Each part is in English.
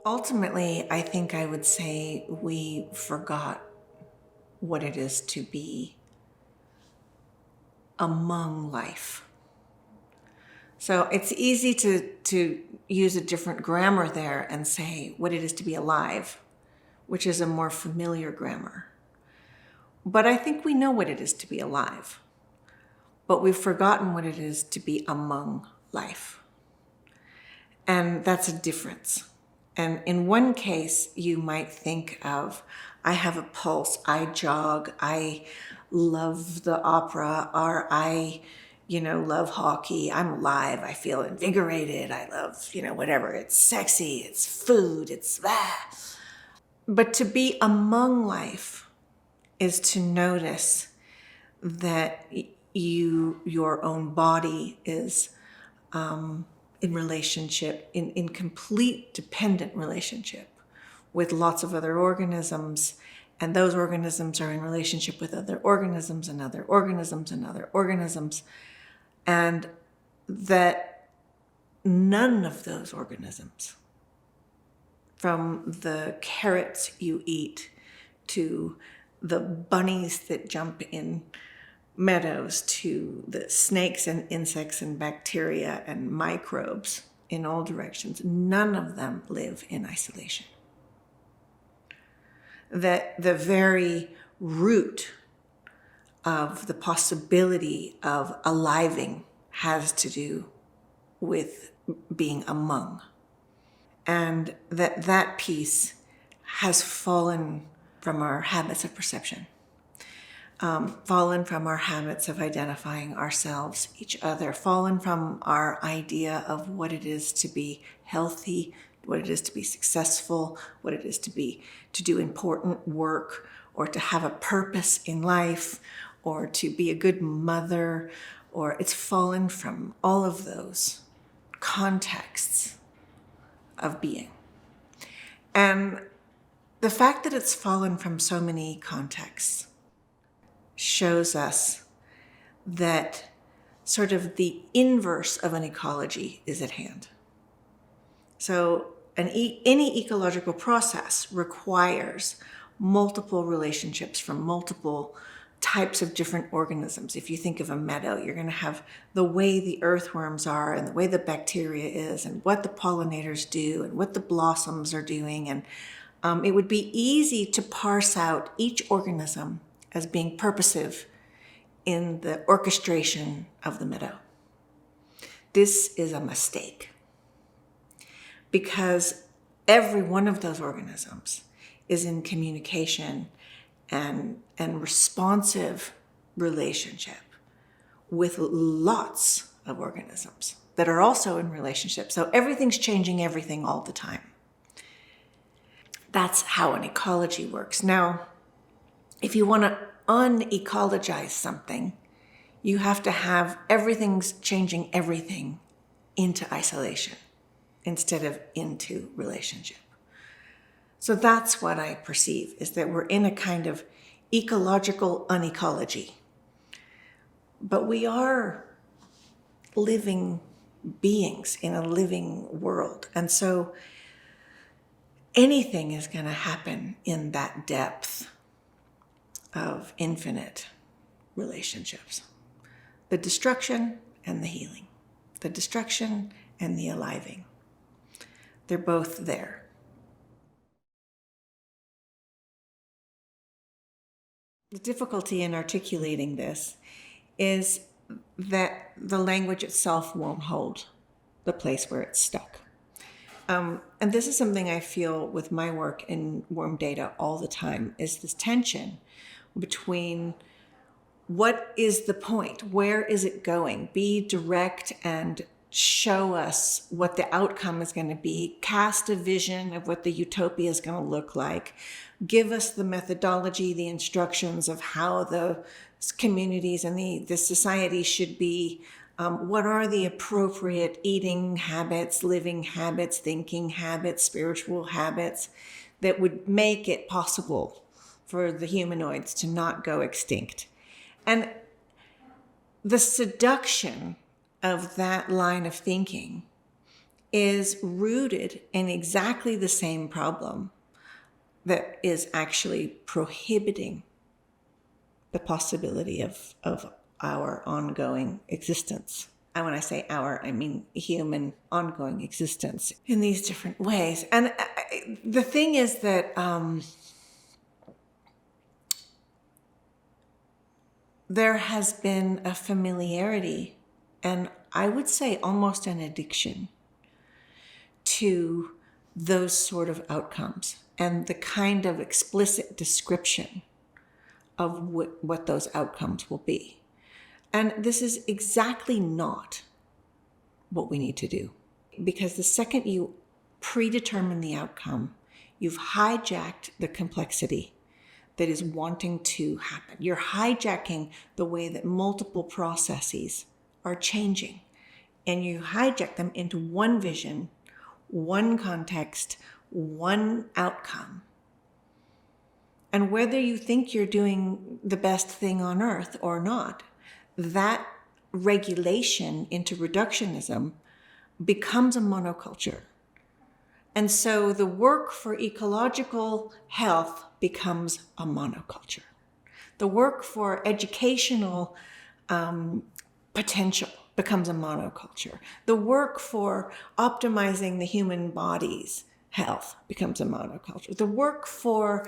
Ultimately, I think I would say we forgot what it is to be among life. So it's easy to use a different grammar there and say what it is to be alive, which is a more familiar grammar. But I think we know what it is to be alive, but we've forgotten what it is to be among life. And that's a difference. And in one case, you might think of, I have a pulse, I jog, I love the opera, or I, love hockey, I'm alive, I feel invigorated, I love, whatever, it's sexy, it's food, it's that. But to be among life is to notice that your own body is in relationship, in complete dependent relationship with lots of other organisms, and those organisms are in relationship with other organisms and other organisms and other organisms, and that none of those organisms, from the carrots you eat to the bunnies that jump in meadows to the snakes and insects and bacteria and microbes in all directions, none of them live in isolation. That the very root of the possibility of aliving has to do with being among. And that piece has fallen from our habits of perception. Fallen from our habits of identifying ourselves, each other, fallen from our idea of what it is to be healthy, what it is to be successful, what it is to do important work, or to have a purpose in life, or to be a good mother, or it's fallen from all of those contexts of being. And the fact that it's fallen from so many contexts shows us that sort of the inverse of an ecology is at hand. So any ecological process requires multiple relationships from multiple types of different organisms. If you think of a meadow, you're going to have the way the earthworms are and the way the bacteria is and what the pollinators do and what the blossoms are doing. And it would be easy to parse out each organism as being purposive in the orchestration of the meadow. This is a mistake, because every one of those organisms is in communication and responsive relationship with lots of organisms that are also in relationship. So everything's changing everything all the time. That's how an ecology works. Now, if you want to un-ecologize something, you have to have everything's changing everything into isolation instead of into relationship. So that's what I perceive, is that we're in a kind of ecological unecology. But we are living beings in a living world. And so anything is going to happen in that depth of infinite relationships. The destruction and the healing. The destruction and the aliving. They're both there. The difficulty in articulating this is that the language itself won't hold the place where it's stuck. And this is something I feel with my work in worm data all the time, is this tension between what is the point, where is it going, be direct and show us what the outcome is going to be, cast a vision of what the utopia is going to look like, give us the methodology, the instructions of how the communities and the society should be, what are the appropriate eating habits, living habits, thinking habits, spiritual habits that would make it possible for the humanoids to not go extinct. And the seduction of that line of thinking is rooted in exactly the same problem that is actually prohibiting the possibility of our ongoing existence. And when I say our, I mean human ongoing existence in these different ways. And the thing is that there has been a familiarity, and I would say almost an addiction, to those sort of outcomes and the kind of explicit description of what those outcomes will be. And this is exactly not what we need to do. Because the second you predetermine the outcome, you've hijacked the complexity that is wanting to happen. You're hijacking the way that multiple processes are changing. And you hijack them into one vision, one context, one outcome. And whether you think you're doing the best thing on earth or not, that regulation into reductionism becomes a monoculture. And so the work for ecological health becomes a monoculture. The work for educational potential becomes a monoculture. The work for optimizing the human body's health becomes a monoculture. The work for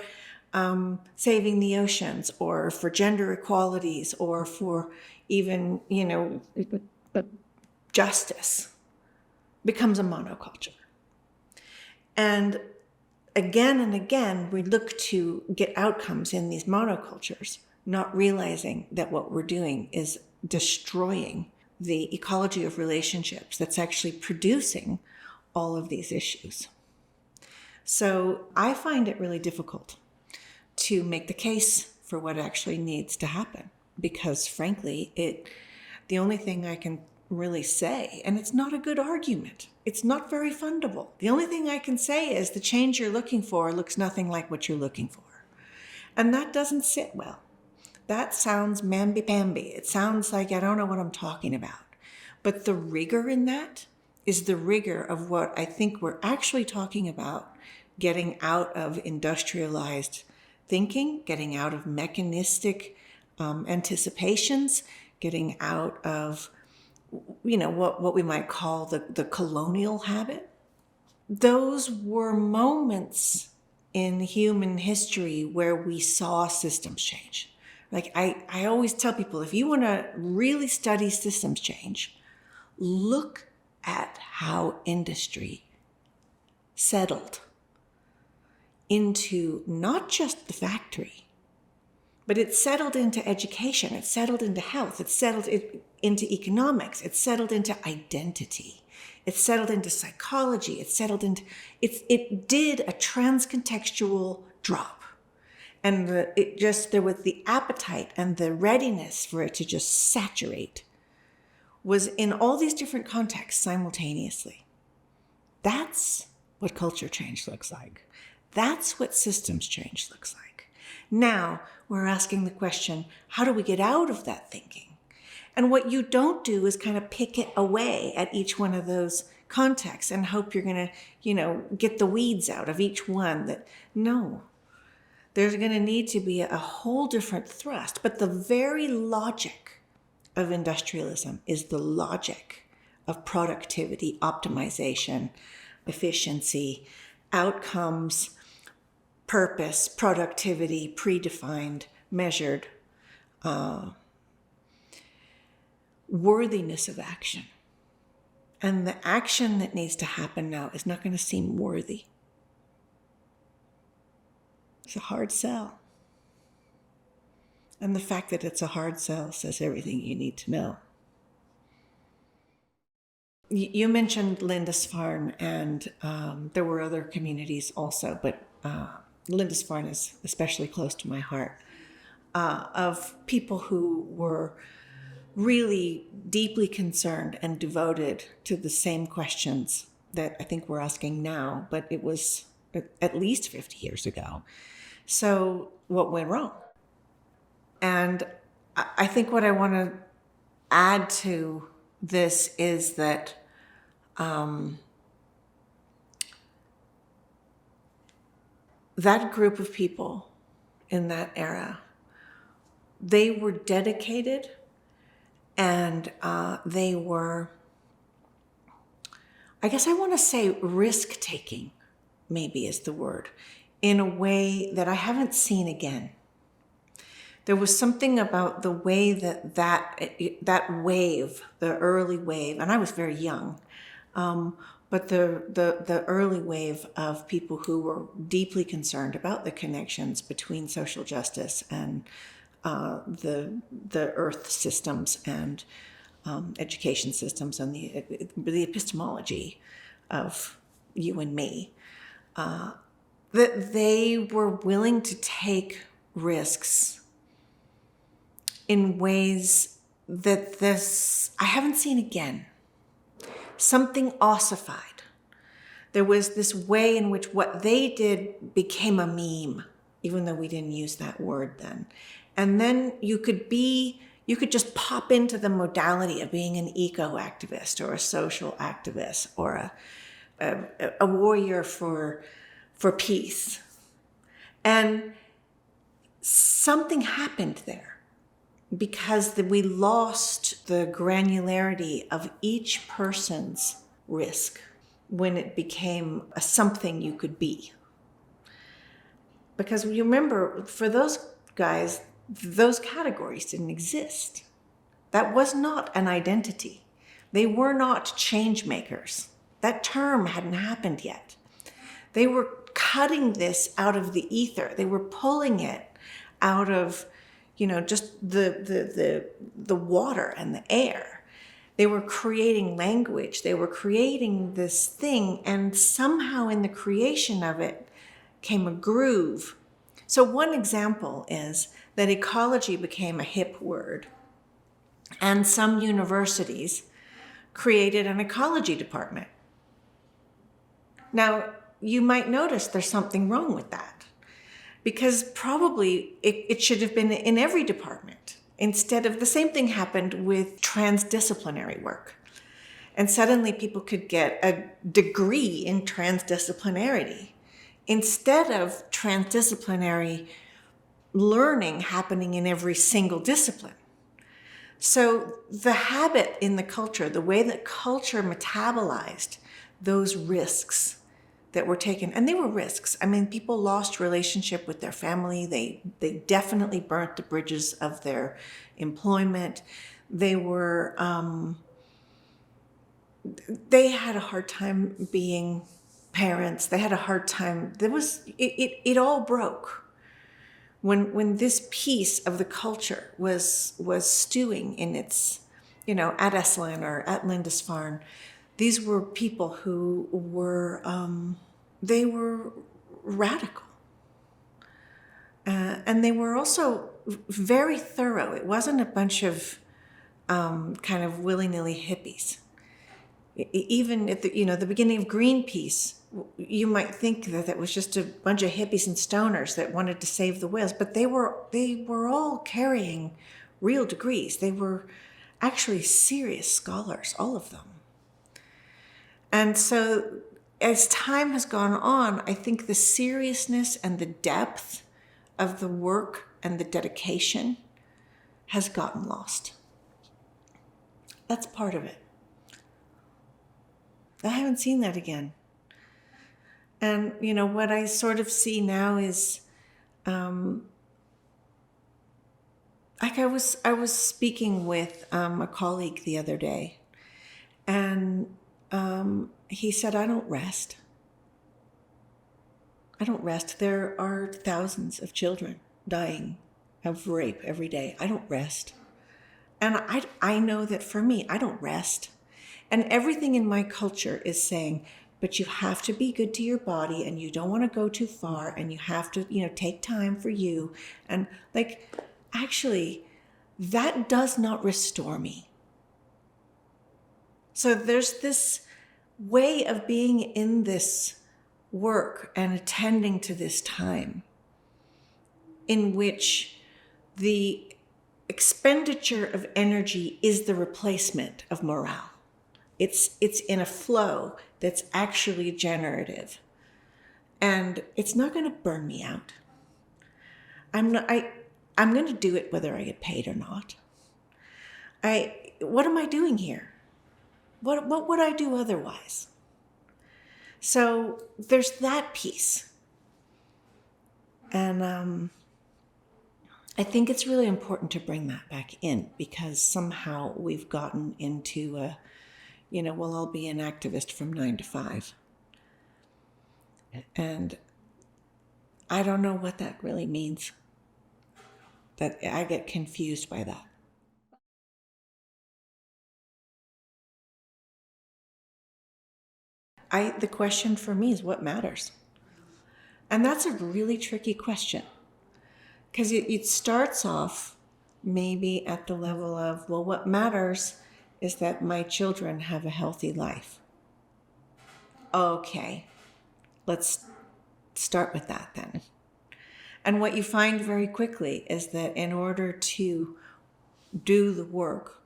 saving the oceans, or for gender equalities, or for even, justice becomes a monoculture. And again, we look to get outcomes in these monocultures, not realizing that what we're doing is destroying the ecology of relationships that's actually producing all of these issues. So I find it really difficult to make the case for what actually needs to happen, because frankly, the only thing I can really say, and it's not a good argument, it's not very fundable. The only thing I can say is the change you're looking for looks nothing like what you're looking for. And that doesn't sit well. That sounds mamby-pamby. It sounds like I don't know what I'm talking about. But the rigor in that is the rigor of what I think we're actually talking about: getting out of industrialized thinking, getting out of mechanistic anticipations, getting out of what we might call the colonial habit. Those were moments in human history where we saw systems change. Like I always tell people, if you want to really study systems change, look at how industry settled into not just the factory, but it settled into education, it settled into health, it settled into economics, it settled into identity, it settled into psychology, it did a transcontextual drop. And there was the appetite and the readiness for it to just saturate was in all these different contexts simultaneously. That's what culture change looks like. That's what systems change looks like. Now we're asking the question, how do we get out of that thinking? And what you don't do is kind of pick it away at each one of those contexts and hope you're going to, get the weeds out of each one. No, there's going to need to be a whole different thrust. But the very logic of industrialism is the logic of productivity, optimization, efficiency, outcomes, purpose, productivity, predefined, measured, worthiness of action. And the action that needs to happen now is not going to seem worthy. It's a hard sell. And the fact that it's a hard sell says everything you need to know. You mentioned Lindisfarne, and there were other communities also, but Lindisfarne is especially close to my heart, of people who were really deeply concerned and devoted to the same questions that I think we're asking now, but it was at least 50 years ago, So what went wrong? And I think what I want to add to this is that that group of people in that era, they were dedicated, and they were, I guess I want to say risk-taking, maybe is the word, in a way that I haven't seen again. There was something about the way that wave, the early wave, and I was very young, but the early wave of people who were deeply concerned about the connections between social justice and the earth systems and education systems and the epistemology of you and me, that they were willing to take risks in ways that I haven't seen again. Something ossified. There was this way in which what they did became a meme, even though we didn't use that word then. And then you could just pop into the modality of being an eco-activist or a social activist or a warrior for peace. And something happened there, because we lost the granularity of each person's risk when it became a something you could be. Because you remember, for those guys, those categories didn't exist. That was not an identity. They were not change makers. That term hadn't happened yet. They were cutting this out of the ether. They were pulling it out of just the water and the air. They were creating language. They were creating this thing, and somehow in the creation of it came a groove. So one example is that ecology became a hip word, and some universities created an ecology department. Now, you might notice there's something wrong with that, because probably it should have been in every department. Instead of, the same thing happened with transdisciplinary work. And suddenly people could get a degree in transdisciplinarity instead of transdisciplinary learning happening in every single discipline. So the habit in the culture, the way that culture metabolized those risks that were taken, and they were risks. I mean, people lost relationship with their family. They definitely burnt the bridges of their employment. They were, they had a hard time being parents. They had a hard time. It all broke when this piece of the culture was stewing in its, at Esalen or at Lindisfarne. These were people who were, they were radical. And they were also very thorough. It wasn't a bunch of kind of willy-nilly hippies. Even at the beginning of Greenpeace, you might think that it was just a bunch of hippies and stoners that wanted to save the whales, but they were all carrying real degrees. They were actually serious scholars, all of them. And so as time has gone on, I think the seriousness and the depth of the work and the dedication has gotten lost. That's part of it. I haven't seen that again. And, what I sort of see now is, like I was speaking with a colleague the other day, and he said, I don't rest. I don't rest. There are thousands of children dying of rape every day. I don't rest. And I know that for me, I don't rest. And everything in my culture is saying, but you have to be good to your body, and you don't want to go too far, and you have to, take time for you. And actually, that does not restore me. So there's this way of being in this work and attending to this time in which the expenditure of energy is the replacement of morale. It's in a flow that's actually generative. And it's not going to burn me out. I'm going to do it whether I get paid or not. What am I doing here? What would I do otherwise? So there's that piece. And I think it's really important to bring that back in, because somehow we've gotten into well, I'll be an activist from 9 to 5. And I don't know what that really means. That I get confused by that. The question for me is what matters? And that's a really tricky question, because it starts off maybe at the level of, well, what matters is that my children have a healthy life. Okay, let's start with that then. And what you find very quickly is that in order to do the work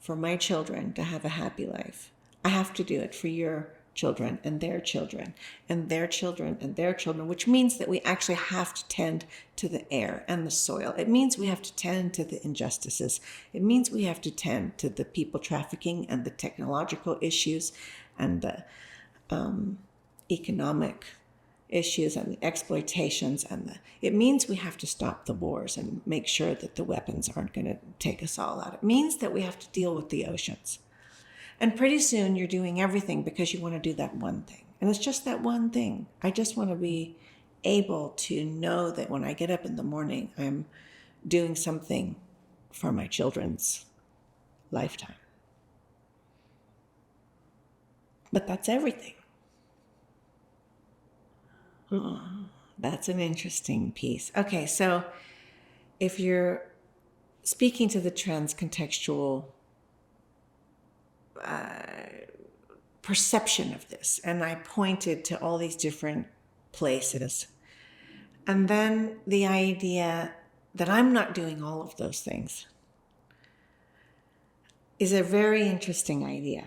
for my children to have a happy life, I have to do it for your children and their children and their children and their children, which means that we actually have to tend to the air and the soil. It means we have to tend to the injustices. It means we have to tend to the people trafficking and the technological issues and the economic issues and the exploitations, and it means we have to stop the wars and make sure that the weapons aren't going to take us all out. It means that we have to deal with the oceans. And pretty soon you're doing everything because you want to do that one thing. And it's just that one thing. I just want to be able to know that when I get up in the morning, I'm doing something for my children's lifetime. But that's everything. Oh, that's an interesting piece. Okay, so if you're speaking to the transcontextual perception of this, and I pointed to all these different places, and then the idea that I'm not doing all of those things is a very interesting idea.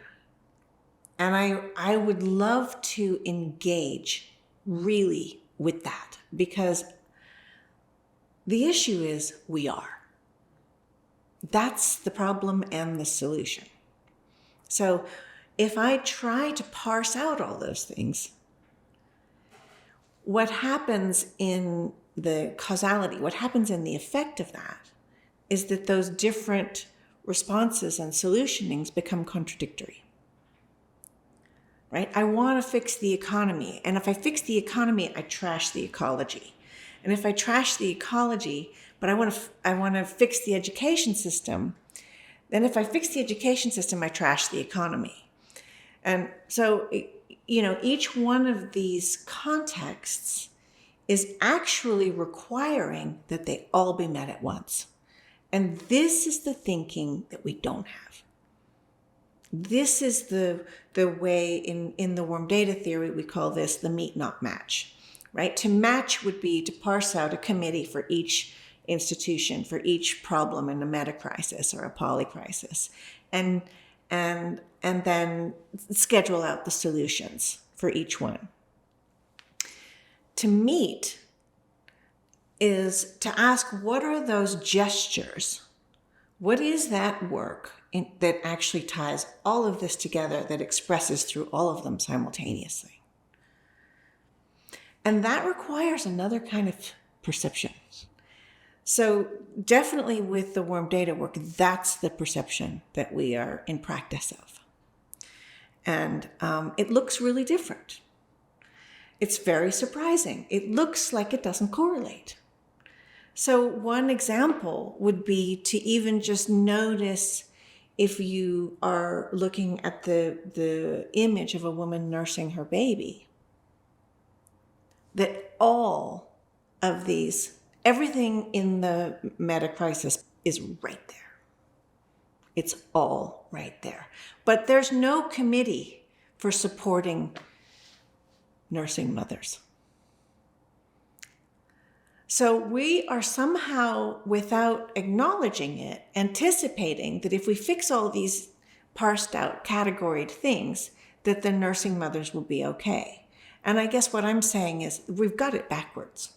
And I would love to engage really with that, because the issue is we are. That's the problem and the solution. So if I try to parse out all those things, what happens in the causality, what happens in the effect of that, is that those different responses and solutionings become contradictory. Right? I want to fix the economy. And if I fix the economy, I trash the ecology. And if I trash the ecology, but I want to fix the education system, then if I fix the education system, I trash the economy. And so, each one of these contexts is actually requiring that they all be met at once. And this is the thinking that we don't have. This is the way in the warm data theory, we call this the meet not match, right? To match would be to parse out a committee for each institution, for each problem in a meta crisis or a poly crisis, and then schedule out the solutions for each one. To meet is to ask, what are those gestures? What is that work that actually ties all of this together, that expresses through all of them simultaneously? And that requires another kind of perception. So definitely with the warm data work, that's the perception that we are in practice of. And it looks really different. It's very surprising. It looks like it doesn't correlate. So one example would be to even just notice, if you are looking at the image of a woman nursing her baby, that all of these, everything in the meta crisis is right there. It's all right there. But there's no committee for supporting nursing mothers. So we are somehow, without acknowledging it, anticipating that if we fix all these parsed out, categoried things, that the nursing mothers will be okay. And I guess what I'm saying is we've got it backwards.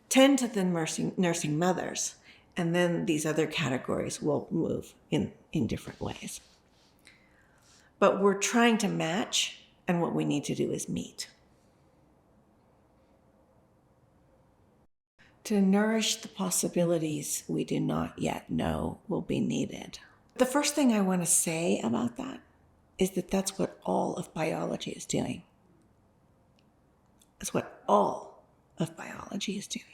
Tend to the nursing mothers, and then these other categories will move in different ways. But we're trying to match, and what we need to do is meet. To nourish the possibilities we do not yet know will be needed. The first thing I want to say about that is that that's what all of biology is doing. That's what all of biology is doing,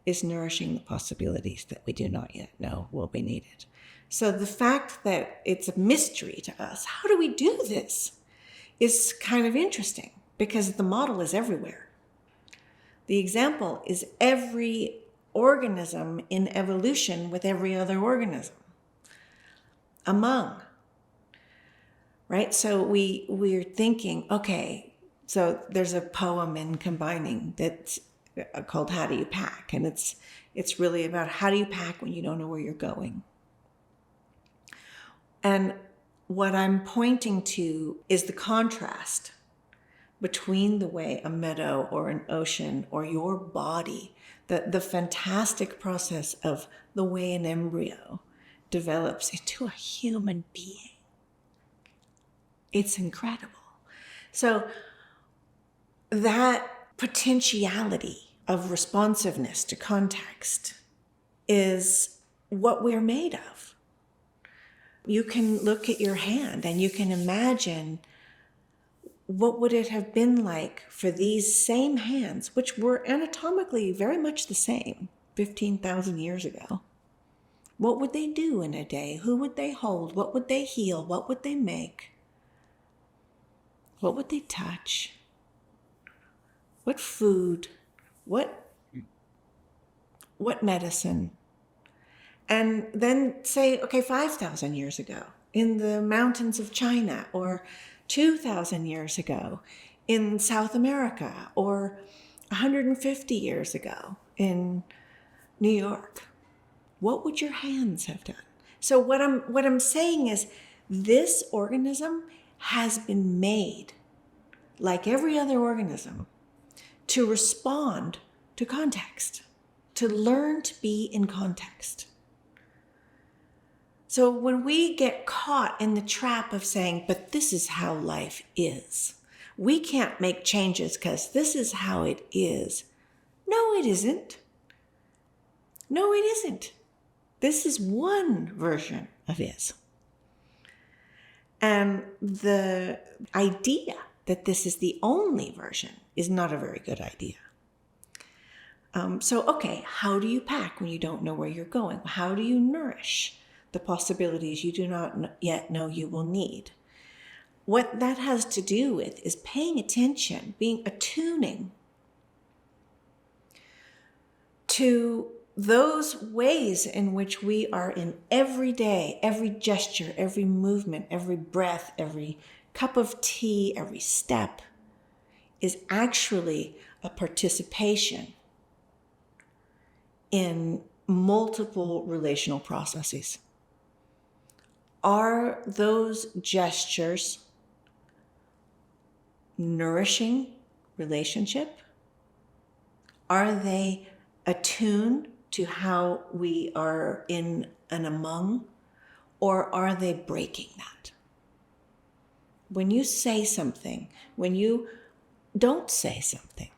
is nourishing the possibilities that we do not yet know will be needed. So the fact that it's a mystery to us, how do we do this, is kind of interesting because the model is everywhere. The example is every organism in evolution with every other organism. Among. Right? So we're thinking, okay, so there's a poem in Combining that's called How Do You Pack? And it's really about how do you pack when you don't know where you're going? And what I'm pointing to is the contrast between the way a meadow or an ocean or your body, the fantastic process of the way an embryo develops into a human being. It's incredible. So that potentiality of responsiveness to context is what we're made of. You can look at your hand and you can imagine what would it have been like for these same hands, which were anatomically very much the same 15,000 years ago. What would they do in a day? Who would they hold? What would they heal? What would they make? What would they touch? What food? What medicine? And then say, okay, 5,000 years ago in the mountains of China, or 2,000 years ago in South America, or 150 years ago in New York. What would your hands have done? So what I'm saying is this organism has been made, like every other organism, to respond to context, to learn to be in context. So when we get caught in the trap of saying, but this is how life is, we can't make changes because this is how it is. No, it isn't. No, it isn't. This is one version of is. And the idea that this is the only version is not a very good idea. So, okay, how do you pack when you don't know where you're going? How do you nourish the possibilities you do not yet know you will need? What that has to do with is paying attention, being attuning to those ways in which we are in every day, every gesture, every movement, every breath, every cup of tea, every step is actually a participation in multiple relational processes. Are those gestures nourishing relationship? Are they attuned to how we are in and among, or are they breaking that? When you say something, when you don't say something,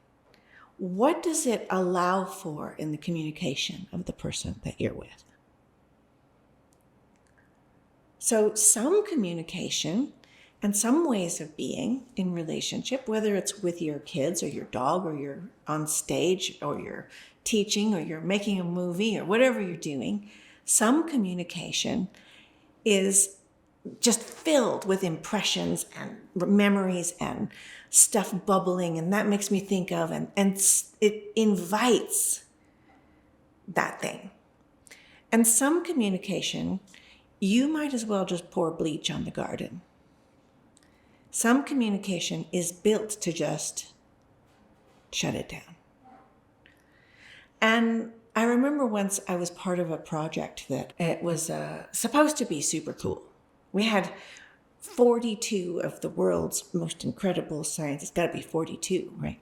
what does it allow for in the communication of the person that you're with? So some communication and some ways of being in relationship, whether it's with your kids or your dog, or you're on stage, or you're teaching, or you're making a movie, or whatever you're doing, some communication is just filled with impressions and memories and stuff bubbling, and that makes me think of, and it invites that thing. And some communication, you might as well just pour bleach on the garden. Some communication is built to just shut it down. And I remember once I was part of a project that it was supposed to be super cool. We had 42 of the world's most incredible scientists. Got to be 42, right?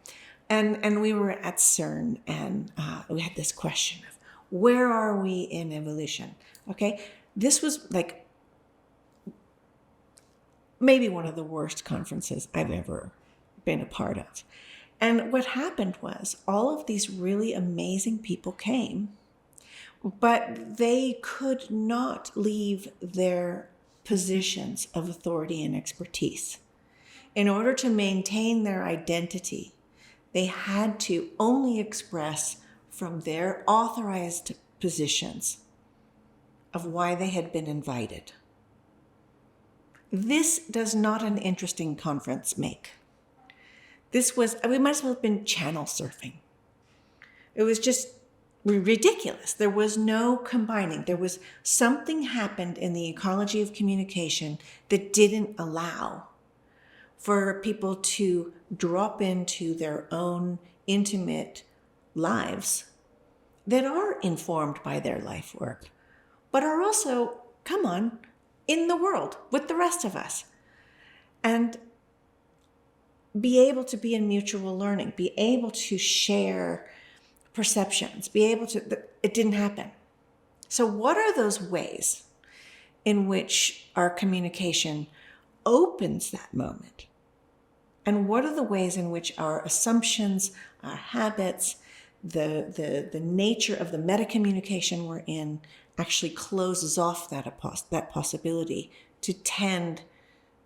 And we were at CERN, and we had this question of where are we in evolution? Okay, this was like maybe one of the worst conferences I've ever been a part of. And what happened was all of these really amazing people came, but they could not leave their positions of authority and expertise. In order to maintain their identity, they had to only express from their authorized positions of why they had been invited. This does not an interesting conference make. We might as well have been channel surfing. It was just ridiculous. There was no combining. There was something happened in the ecology of communication that didn't allow for people to drop into their own intimate lives that are informed by their life work, but are also, come on, in the world with the rest of us. And be able to be in mutual learning, be able to share perceptions, it didn't happen. So what are those ways in which our communication opens that moment? And what are the ways in which our assumptions, our habits, the nature of the meta-communication we're in actually closes off that possibility to tend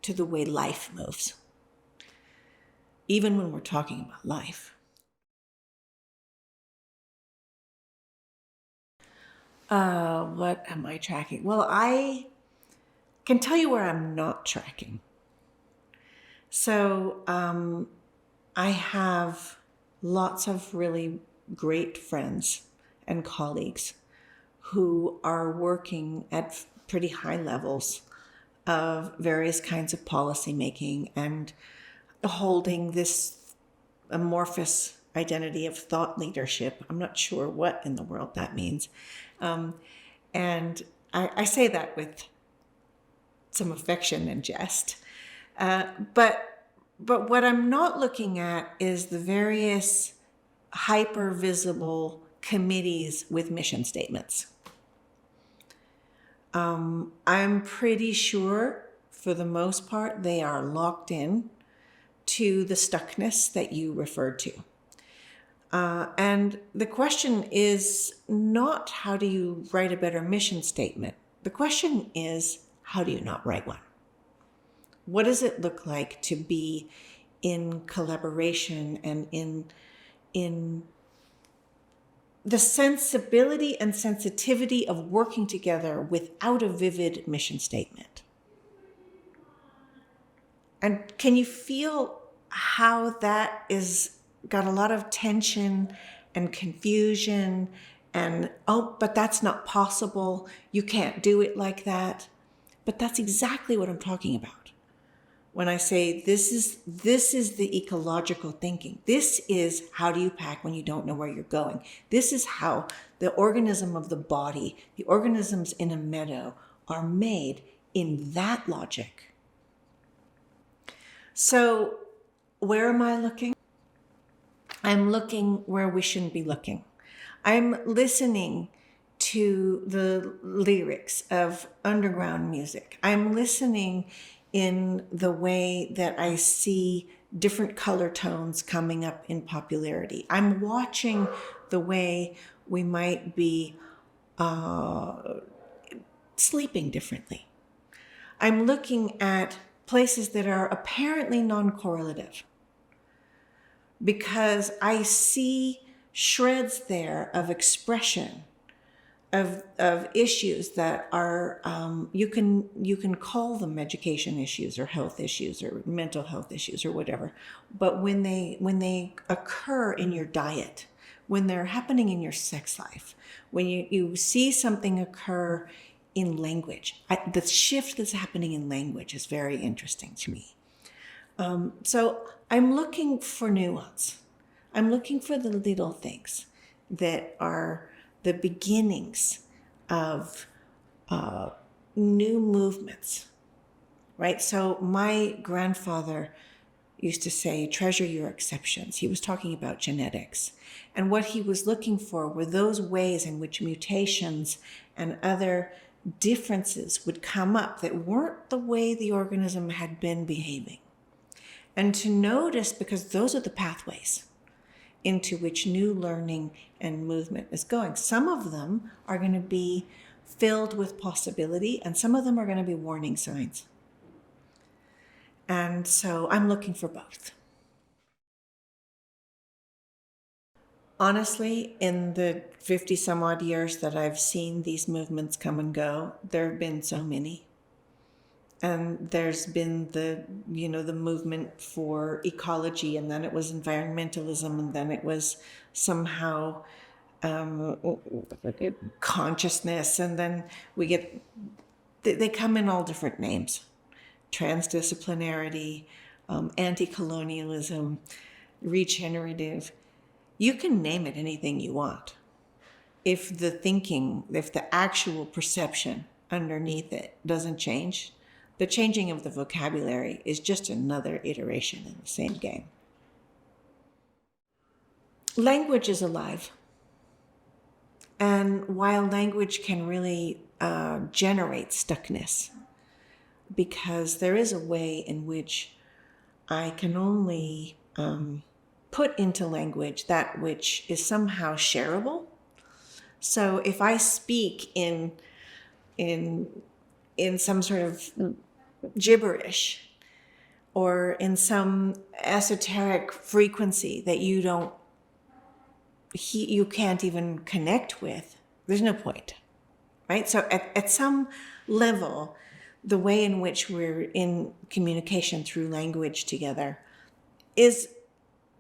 to the way life moves, even when we're talking about life. What am I tracking? Well, I can tell you where I'm not tracking. So I have lots of really great friends and colleagues who are working at pretty high levels of various kinds of policy making and holding this amorphous identity of thought leadership. I'm not sure what in the world that means. And I say that with some affection and jest. But what I'm not looking at is the various hyper visible committees with mission statements. I'm pretty sure, for the most part, they are locked in to the stuckness that you referred to. And the question is not how do you write a better mission statement? The question is, how do you not write one? What does it look like to be in collaboration and in the sensibility and sensitivity of working together without a vivid mission statement? And can you feel how that is got a lot of tension and confusion and, oh, but that's not possible. You can't do it like that. But that's exactly what I'm talking about when I say this is the ecological thinking. This is how do you pack when you don't know where you're going. This is how the organism of the body, the organisms in a meadow are made in that logic. So where am I looking? I'm looking where we shouldn't be looking. I'm listening to the lyrics of underground music. I'm listening in the way that I see different color tones coming up in popularity. I'm watching the way we might be sleeping differently. I'm looking at places that are apparently non-correlative, because I see shreds there of expression of issues that are you can call them education issues or health issues or mental health issues or whatever, but when they occur in your diet, when they're happening in your sex life, when you see something occur in language, the shift that's happening in language is very interesting to me. So I'm looking for nuance. I'm looking for the little things that are the beginnings of new movements, right? So my grandfather used to say, treasure your exceptions. He was talking about genetics. And what he was looking for were those ways in which mutations and other differences would come up that weren't the way the organism had been behaving. And to notice, because those are the pathways into which new learning and movement is going. Some of them are going to be filled with possibility, and some of them are going to be warning signs. And so I'm looking for both. Honestly, in the 50 some odd years that I've seen these movements come and go, there have been so many. And there's been the movement for ecology, and then it was environmentalism, and then it was somehow consciousness, and then they come in all different names. Transdisciplinarity, anti-colonialism, regenerative. You can name it anything you want. If the actual perception underneath it doesn't change, the changing of the vocabulary is just another iteration in the same game. Language is alive. And while language can really generate stuckness, because there is a way in which I can only put into language that which is somehow shareable. So if I speak in some sort of gibberish or in some esoteric frequency that you can't even connect with, there's no point, right? So at some level, the way in which we're in communication through language together is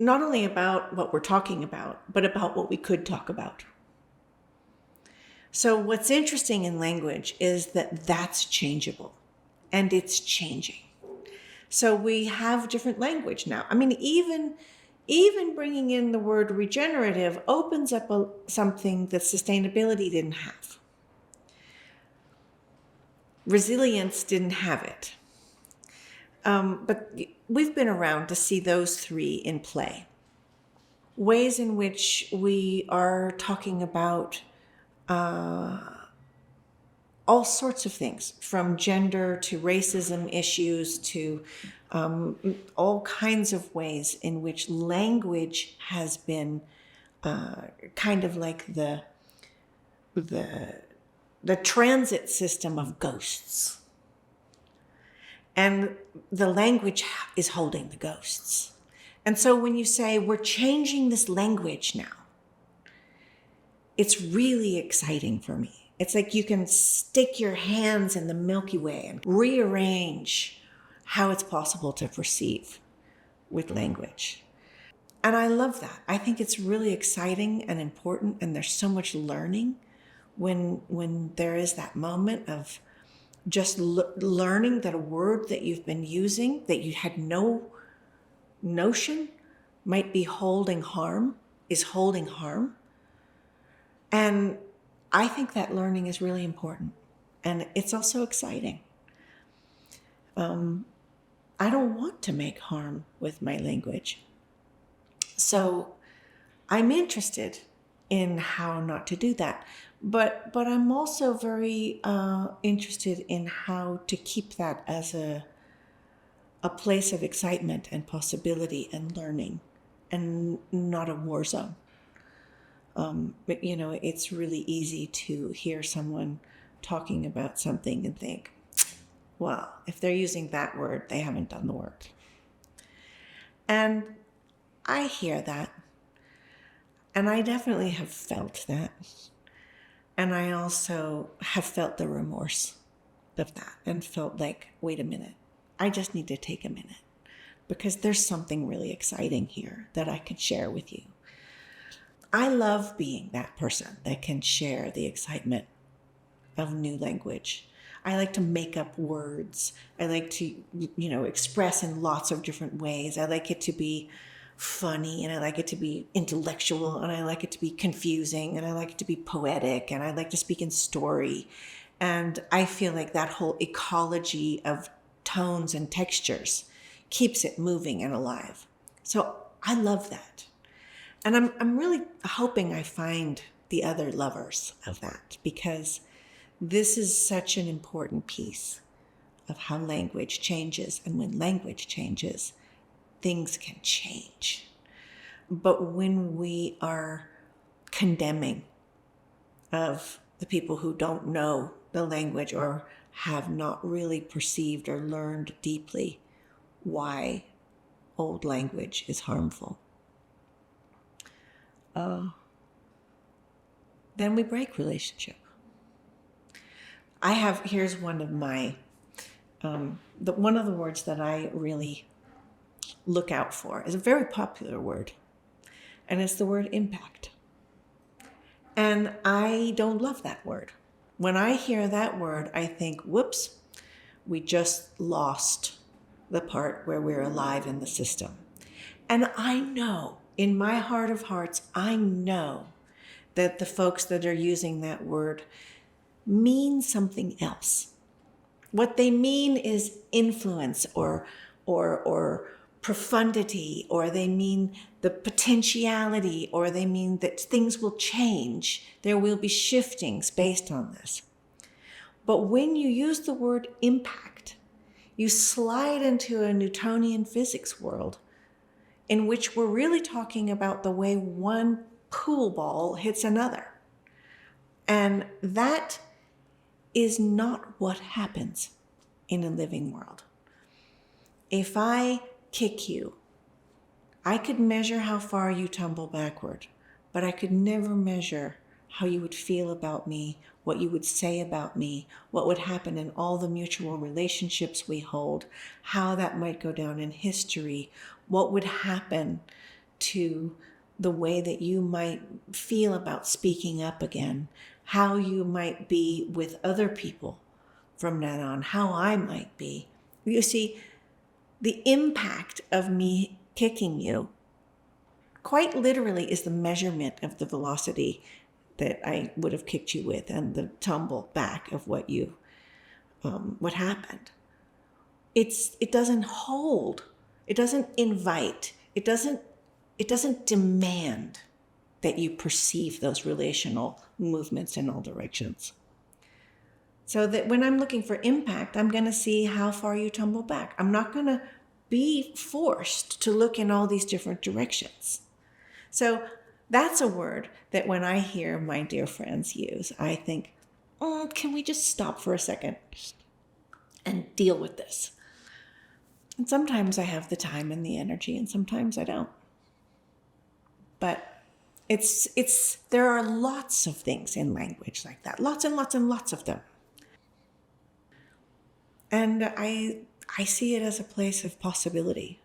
not only about what we're talking about, but about what we could talk about. So what's interesting in language is that that's changeable, and it's changing. So we have different language now. I mean, even bringing in the word regenerative opens up something that sustainability didn't have. Resilience didn't have it. But we've been around to see those three in play. Ways in which we are talking about all sorts of things, from gender to racism issues to all kinds of ways in which language has been kind of like the transit system of ghosts. And the language is holding the ghosts. And so when you say, we're changing this language now, it's really exciting for me. It's like you can stick your hands in the Milky Way and rearrange how it's possible to perceive with language. And I love that. I think it's really exciting and important, and there's so much learning when there is that moment of just learning that a word that you've been using that you had no notion might be holding harm, is holding harm. And I think that learning is really important. And it's also exciting. I don't want to make harm with my language. So I'm interested in how not to do that. But I'm also very interested in how to keep that as a place of excitement and possibility and learning, and not a war zone. But it's really easy to hear someone talking about something and think, well, if they're using that word, they haven't done the work. And I hear that. And I definitely have felt that. And I also have felt the remorse of that and felt like, wait a minute, I just need to take a minute because there's something really exciting here that I can share with you. I love being that person that can share the excitement of new language. I like to make up words. I like to, express in lots of different ways. I like it to be funny, and I like it to be intellectual, and I like it to be confusing, and I like it to be poetic, and I like to speak in story. And I feel like that whole ecology of tones and textures keeps it moving and alive. So I love that. And I'm really hoping I find the other lovers of that, because this is such an important piece of how language changes. And when language changes, things can change. But when we are condemning of the people who don't know the language or have not really perceived or learned deeply why old language is harmful, then we break relationship. Here's one of my, one of the words that I really look out for is a very popular word, and it's the word impact. And I don't love that word. When I hear that word, I think, whoops, we just lost the part where we're alive in the system. And I know, in my heart of hearts, I know that the folks that are using that word mean something else. What they mean is influence or profundity, or they mean the potentiality, or they mean that things will change. There will be shiftings based on this. But when you use the word impact, you slide into a Newtonian physics world in which we're really talking about the way one pool ball hits another. And that is not what happens in a living world. If I kick you, I could measure how far you tumble backward, but I could never measure how you would feel about me, what you would say about me, what would happen in all the mutual relationships we hold, how that might go down in history, what would happen to the way that you might feel about speaking up again, how you might be with other people from then on, how I might be. You see, the impact of me kicking you quite literally is the measurement of the velocity that I would have kicked you with and the tumble back of what happened. It doesn't hold. It doesn't invite. It doesn't demand that you perceive those relational movements in all directions. So that when I'm looking for impact, I'm going to see how far you tumble back. I'm not going to be forced to look in all these different directions. So that's a word that when I hear my dear friends use, I think, can we just stop for a second and deal with this? And sometimes I have the time and the energy, and sometimes I don't. But there are lots of things in language like that, lots and lots and lots of them. And I see it as a place of possibility.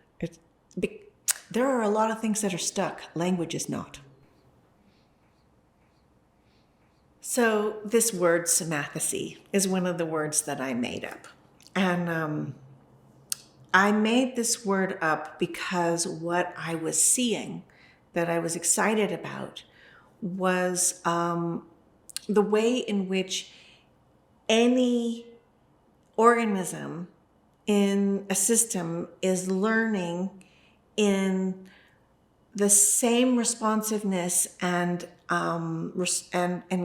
There are a lot of things that are stuck. Language is not. So this word symmathesy is one of the words that I made up. And I made this word up because what I was seeing that I was excited about was the way in which any organism in a system is learning in the same responsiveness and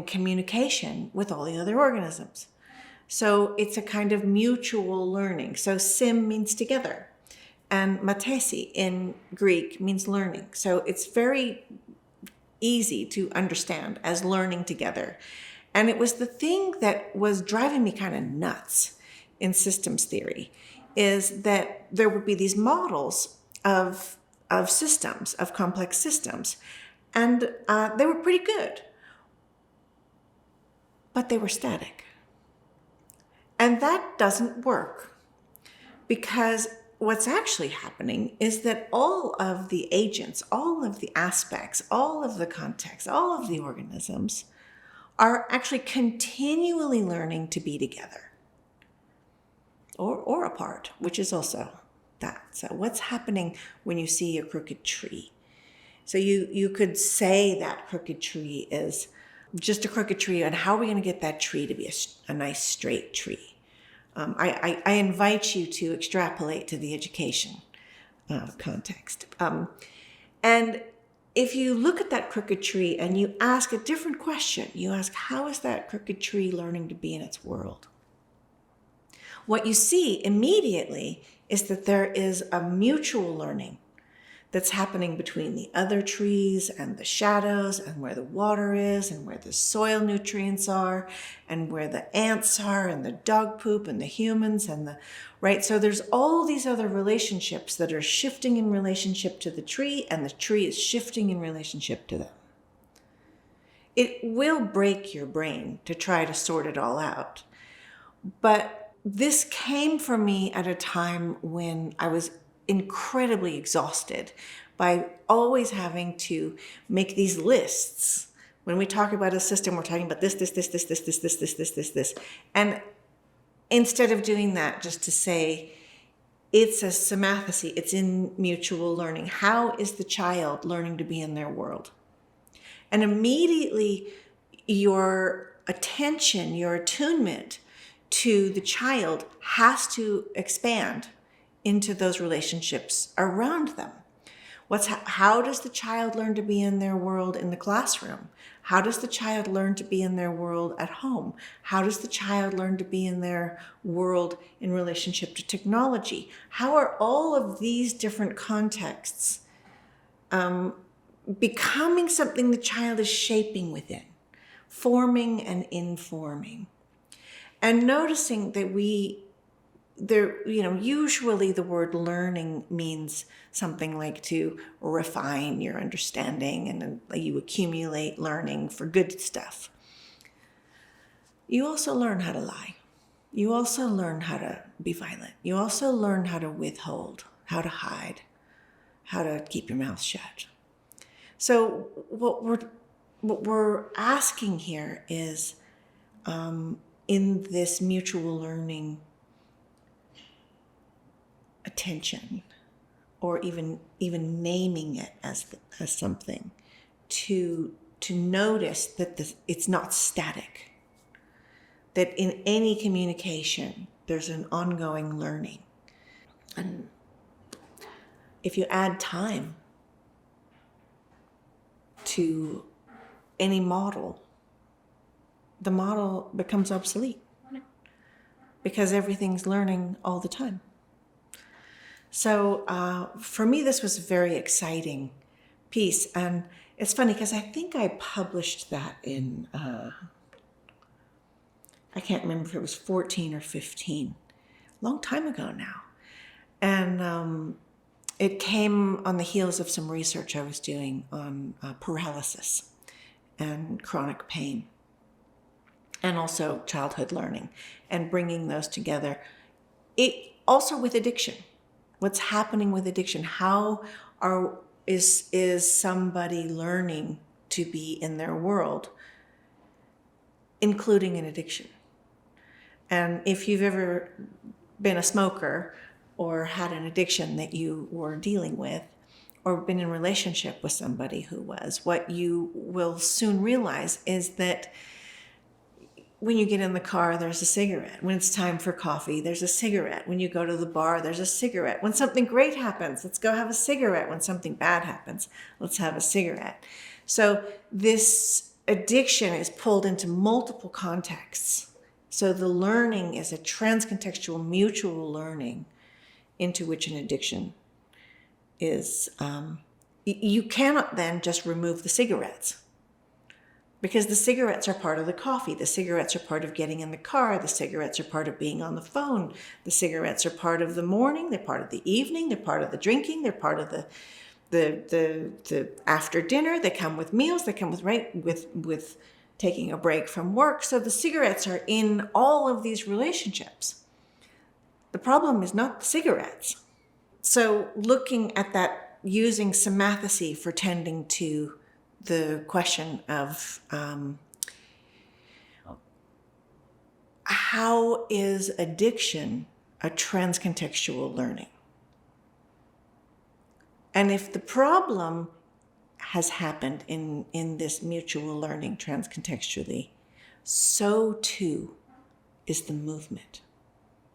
communication with all the other organisms. So it's a kind of mutual learning. So sim means together, and mathesi in Greek means learning. So it's very easy to understand as learning together. And it was the thing that was driving me kind of nuts in systems theory, is that there would be these models of systems, of complex systems, and they were pretty good, but they were static. And that doesn't work, because what's actually happening is that all of the agents, all of the aspects, all of the contexts, all of the organisms are actually continually learning to be together or apart, which is also that. So what's happening when you see a crooked tree? So you could say that crooked tree is just a crooked tree, and how are we going to get that tree to be a nice straight tree? I invite you to extrapolate to the education context. And if you look at that crooked tree and you ask a different question, you ask, how is that crooked tree learning to be in its world? What you see immediately is that there is a mutual learning that's happening between the other trees and the shadows and where the water is and where the soil nutrients are and where the ants are and the dog poop and the humans and the, right? So there's all these other relationships that are shifting in relationship to the tree, and the tree is shifting in relationship to them. It will break your brain to try to sort it all out. But this came for me at a time when I was incredibly exhausted by always having to make these lists. When we talk about a system, we're talking about this. And instead of doing that, just to say, it's a symmathesy, it's in mutual learning. How is the child learning to be in their world? And immediately your attention, your attunement to the child has to expand into those relationships around them. How does the child learn to be in their world in the classroom? How does the child learn to be in their world at home? How does the child learn to be in their world in relationship to technology? How are all of these different contexts becoming something the child is shaping within, forming and informing? And noticing that usually the word learning means something like to refine your understanding, and you accumulate learning for good stuff. You also learn how to lie. You also learn how to be violent. You also learn how to withhold, how to hide, how to keep your mouth shut. So what we're asking here is, in this mutual learning attention, or even naming it as something, to notice that it's not static, that in any communication there's an ongoing learning. And if you add time to any model, the model becomes obsolete because everything's learning all the time. So for me, this was a very exciting piece. And it's funny because I think I published that in, I can't remember if it was 14 or 15, long time ago now. And it came on the heels of some research I was doing on paralysis and chronic pain, and also childhood learning, and bringing those together. It also with addiction. What's happening with addiction? How is somebody learning to be in their world, including an addiction? And if you've ever been a smoker or had an addiction that you were dealing with, or been in a relationship with somebody who was, what you will soon realize is that when you get in the car, there's a cigarette. When it's time for coffee, there's a cigarette. When you go to the bar, there's a cigarette. When something great happens, let's go have a cigarette. When something bad happens, let's have a cigarette. So this addiction is pulled into multiple contexts. So the learning is a transcontextual mutual learning into which an addiction is. You cannot then just remove the cigarettes, because the cigarettes are part of the coffee. The cigarettes are part of getting in the car. The cigarettes are part of being on the phone. The cigarettes are part of the morning. They're part of the evening. They're part of the drinking. They're part of the after dinner. They come with meals. They come with taking a break from work. So the cigarettes are in all of these relationships. The problem is not the cigarettes. So looking at that, using symmathesy for tending to the question of how is addiction a transcontextual learning? And if the problem has happened in this mutual learning transcontextually, so too is the movement.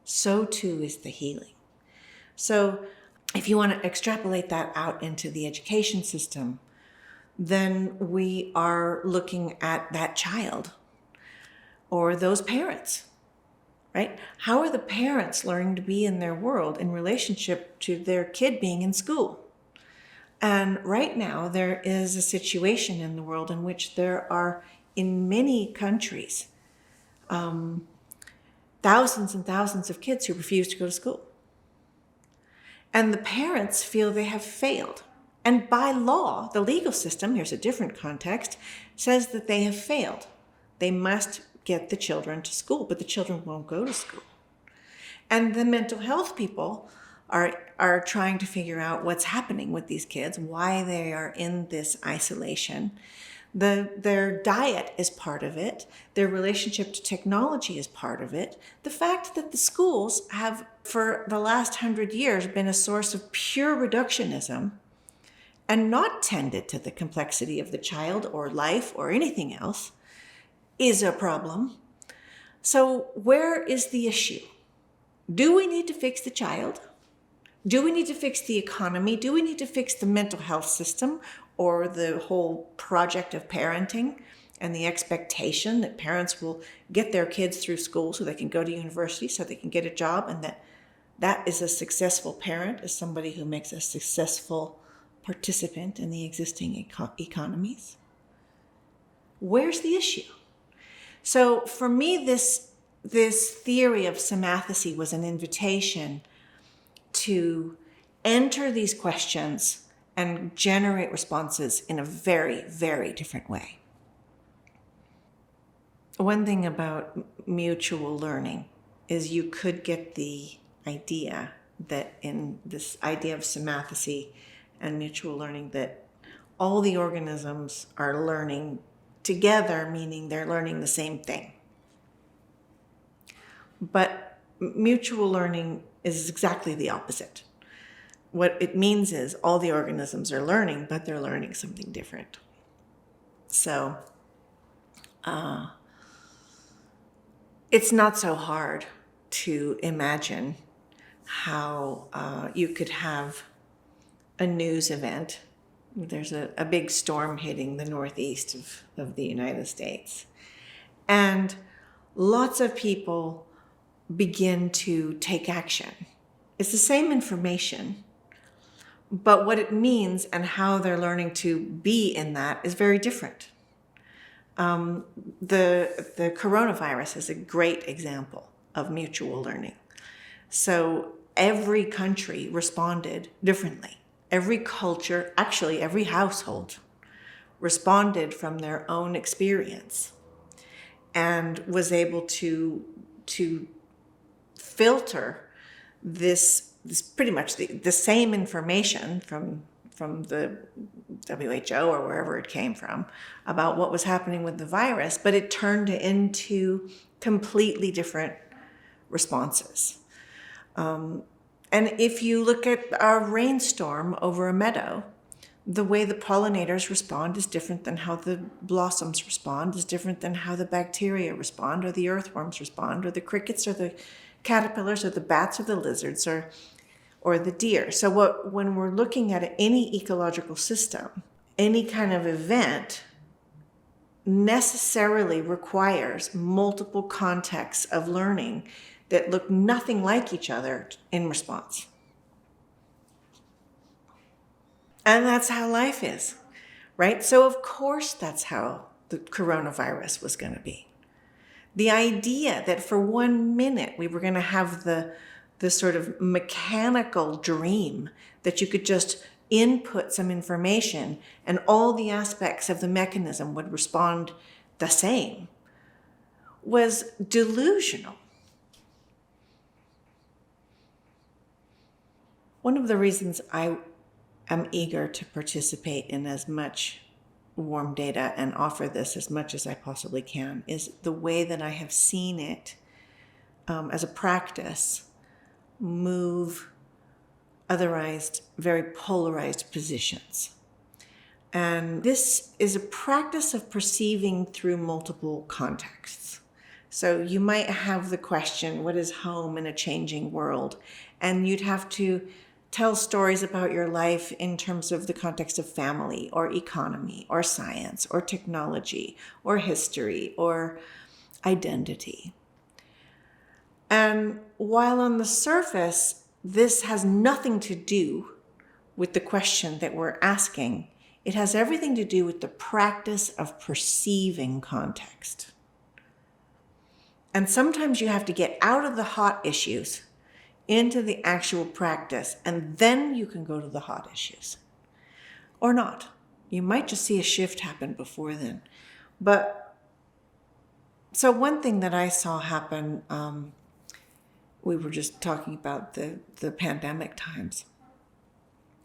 So too is the healing. So if you want to extrapolate that out into the education system, then we are looking at that child or those parents, right? How are the parents learning to be in their world in relationship to their kid being in school? And right now, there is a situation in the world in which there are, in many countries, thousands and thousands of kids who refuse to go to school. And the parents feel they have failed. And by law, the legal system, here's a different context, says that they have failed. They must get the children to school, but the children won't go to school. And the mental health people are trying to figure out what's happening with these kids, why they are in this isolation. Their diet is part of it. Their relationship to technology is part of it. The fact that the schools have, for the last 100 years, been a source of pure reductionism and not tended to the complexity of the child or life or anything else is a problem. So where is the issue? Do we need to fix the child? Do we need to fix the economy? Do we need to fix the mental health system or the whole project of parenting and the expectation that parents will get their kids through school so they can go to university, so they can get a job, and that is a successful parent, is somebody who makes a successful participant in the existing economies? Where's the issue? So for me, this theory of symmathesy was an invitation to enter these questions and generate responses in a very, very different way. One thing about mutual learning is you could get the idea that in this idea of symmathesy and mutual learning that all the organisms are learning together, meaning they're learning the same thing. But mutual learning is exactly the opposite. What it means is all the organisms are learning, but they're learning something different. So it's not so hard to imagine how you could have a news event. There's a big storm hitting the northeast of the United States. And lots of people begin to take action. It's the same information, but what it means and how they're learning to be in that is very different. The coronavirus is a great example of mutual learning. So every country responded differently. Every culture, actually every household, responded from their own experience and was able to filter this pretty much the same information from the WHO or wherever it came from about what was happening with the virus, but it turned into completely different responses. And if you look at a rainstorm over a meadow, the way the pollinators respond is different than how the blossoms respond, is different than how the bacteria respond, or the earthworms respond, or the crickets, or the caterpillars, or the bats, or the lizards, or the deer. So when we're looking at any ecological system, any kind of event necessarily requires multiple contexts of learning that look nothing like each other in response. And that's how life is, right? So of course that's how the coronavirus was going to be. The idea that for 1 minute we were going to have the sort of mechanical dream that you could just input some information and all the aspects of the mechanism would respond the same was delusional. One of the reasons I am eager to participate in as much warm data and offer this as much as I possibly can is the way that I have seen it as a practice move otherized, very polarized positions. And this is a practice of perceiving through multiple contexts. So you might have the question, what is home in a changing world? And you'd have to tell stories about your life in terms of the context of family or economy or science or technology or history or identity. And while on the surface, this has nothing to do with the question that we're asking, it has everything to do with the practice of perceiving context. And sometimes you have to get out of the hot issues into the actual practice, and then you can go to the hot issues. Or not. You might just see a shift happen before then. But so one thing that I saw happen, we were just talking about the pandemic times,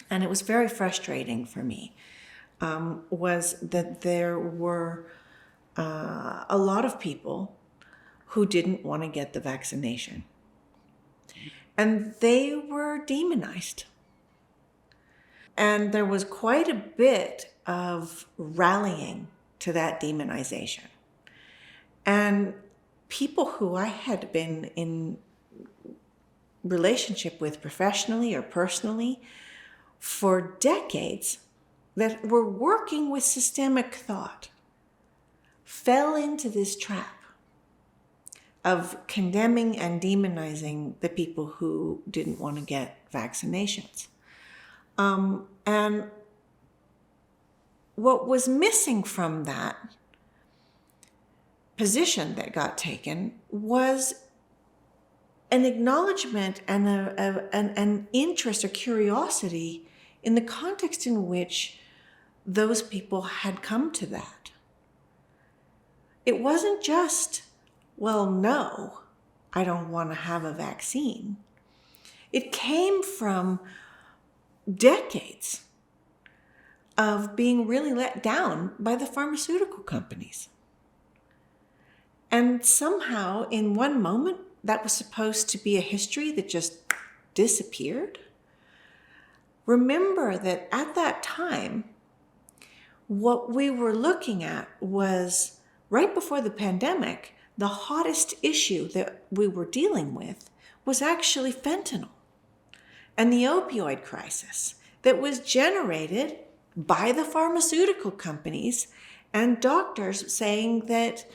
and it was very frustrating for me, was that there were a lot of people who didn't want to get the vaccination. And they were demonized. And there was quite a bit of rallying to that demonization. And people who I had been in relationship with professionally or personally for decades that were working with systemic thought fell into this trap of condemning and demonizing the people who didn't want to get vaccinations. And what was missing from that position that got taken was an acknowledgement and an interest or curiosity in the context in which those people had come to that. It wasn't just, well, no, I don't want to have a vaccine. It came from decades of being really let down by the pharmaceutical companies. And somehow, in one moment, that was supposed to be a history that just disappeared. Remember that at that time, what we were looking at was, right before the pandemic, the hottest issue that we were dealing with was actually fentanyl and the opioid crisis that was generated by the pharmaceutical companies and doctors saying that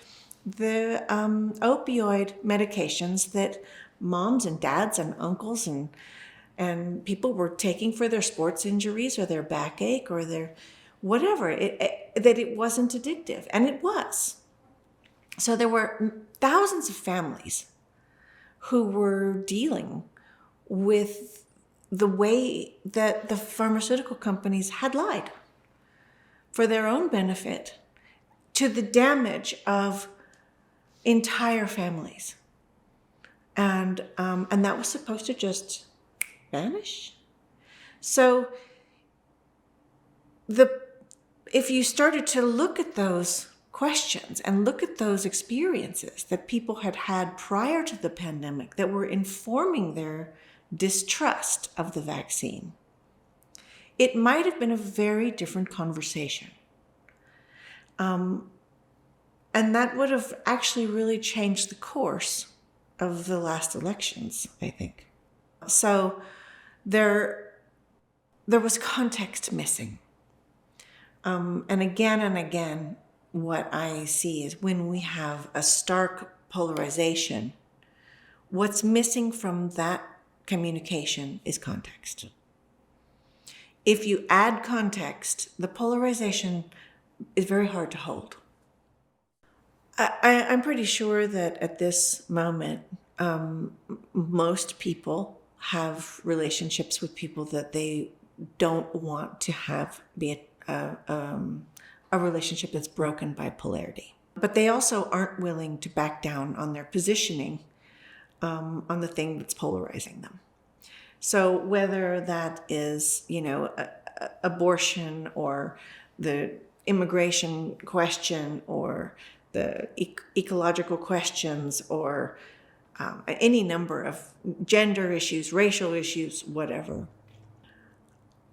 the opioid medications that moms and dads and uncles and people were taking for their sports injuries or their backache or their whatever, that it wasn't addictive. And it was. So there were thousands of families who were dealing with the way that the pharmaceutical companies had lied for their own benefit to the damage of entire families. And that was supposed to just vanish. So if you started to look at those questions and look at those experiences that people had had prior to the pandemic that were informing their distrust of the vaccine, it might have been a very different conversation. And that would have actually really changed the course of the last elections, I think. So there was context missing. And again, what I see is when we have a stark polarization, what's missing from that communication is context. If you add context, the polarization is very hard to hold. I'm pretty sure that at this moment, most people have relationships with people that they don't want to have be a relationship that's broken by polarity. But they also aren't willing to back down on their positioning on the thing that's polarizing them. So whether that is, abortion or the immigration question or the ecological questions or any number of gender issues, racial issues, whatever.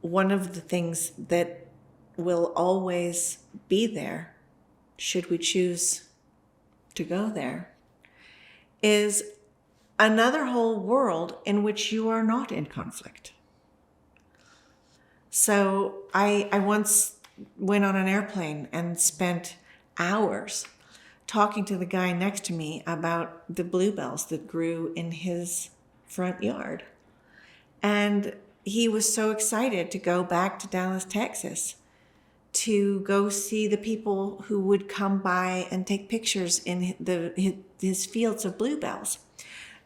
one of the things that will always be there, should we choose to go there, is another whole world in which you are not in conflict. So I once went on an airplane and spent hours talking to the guy next to me about the bluebells that grew in his front yard. And he was so excited to go back to Dallas, Texas, to go see the people who would come by and take pictures in his fields of bluebells.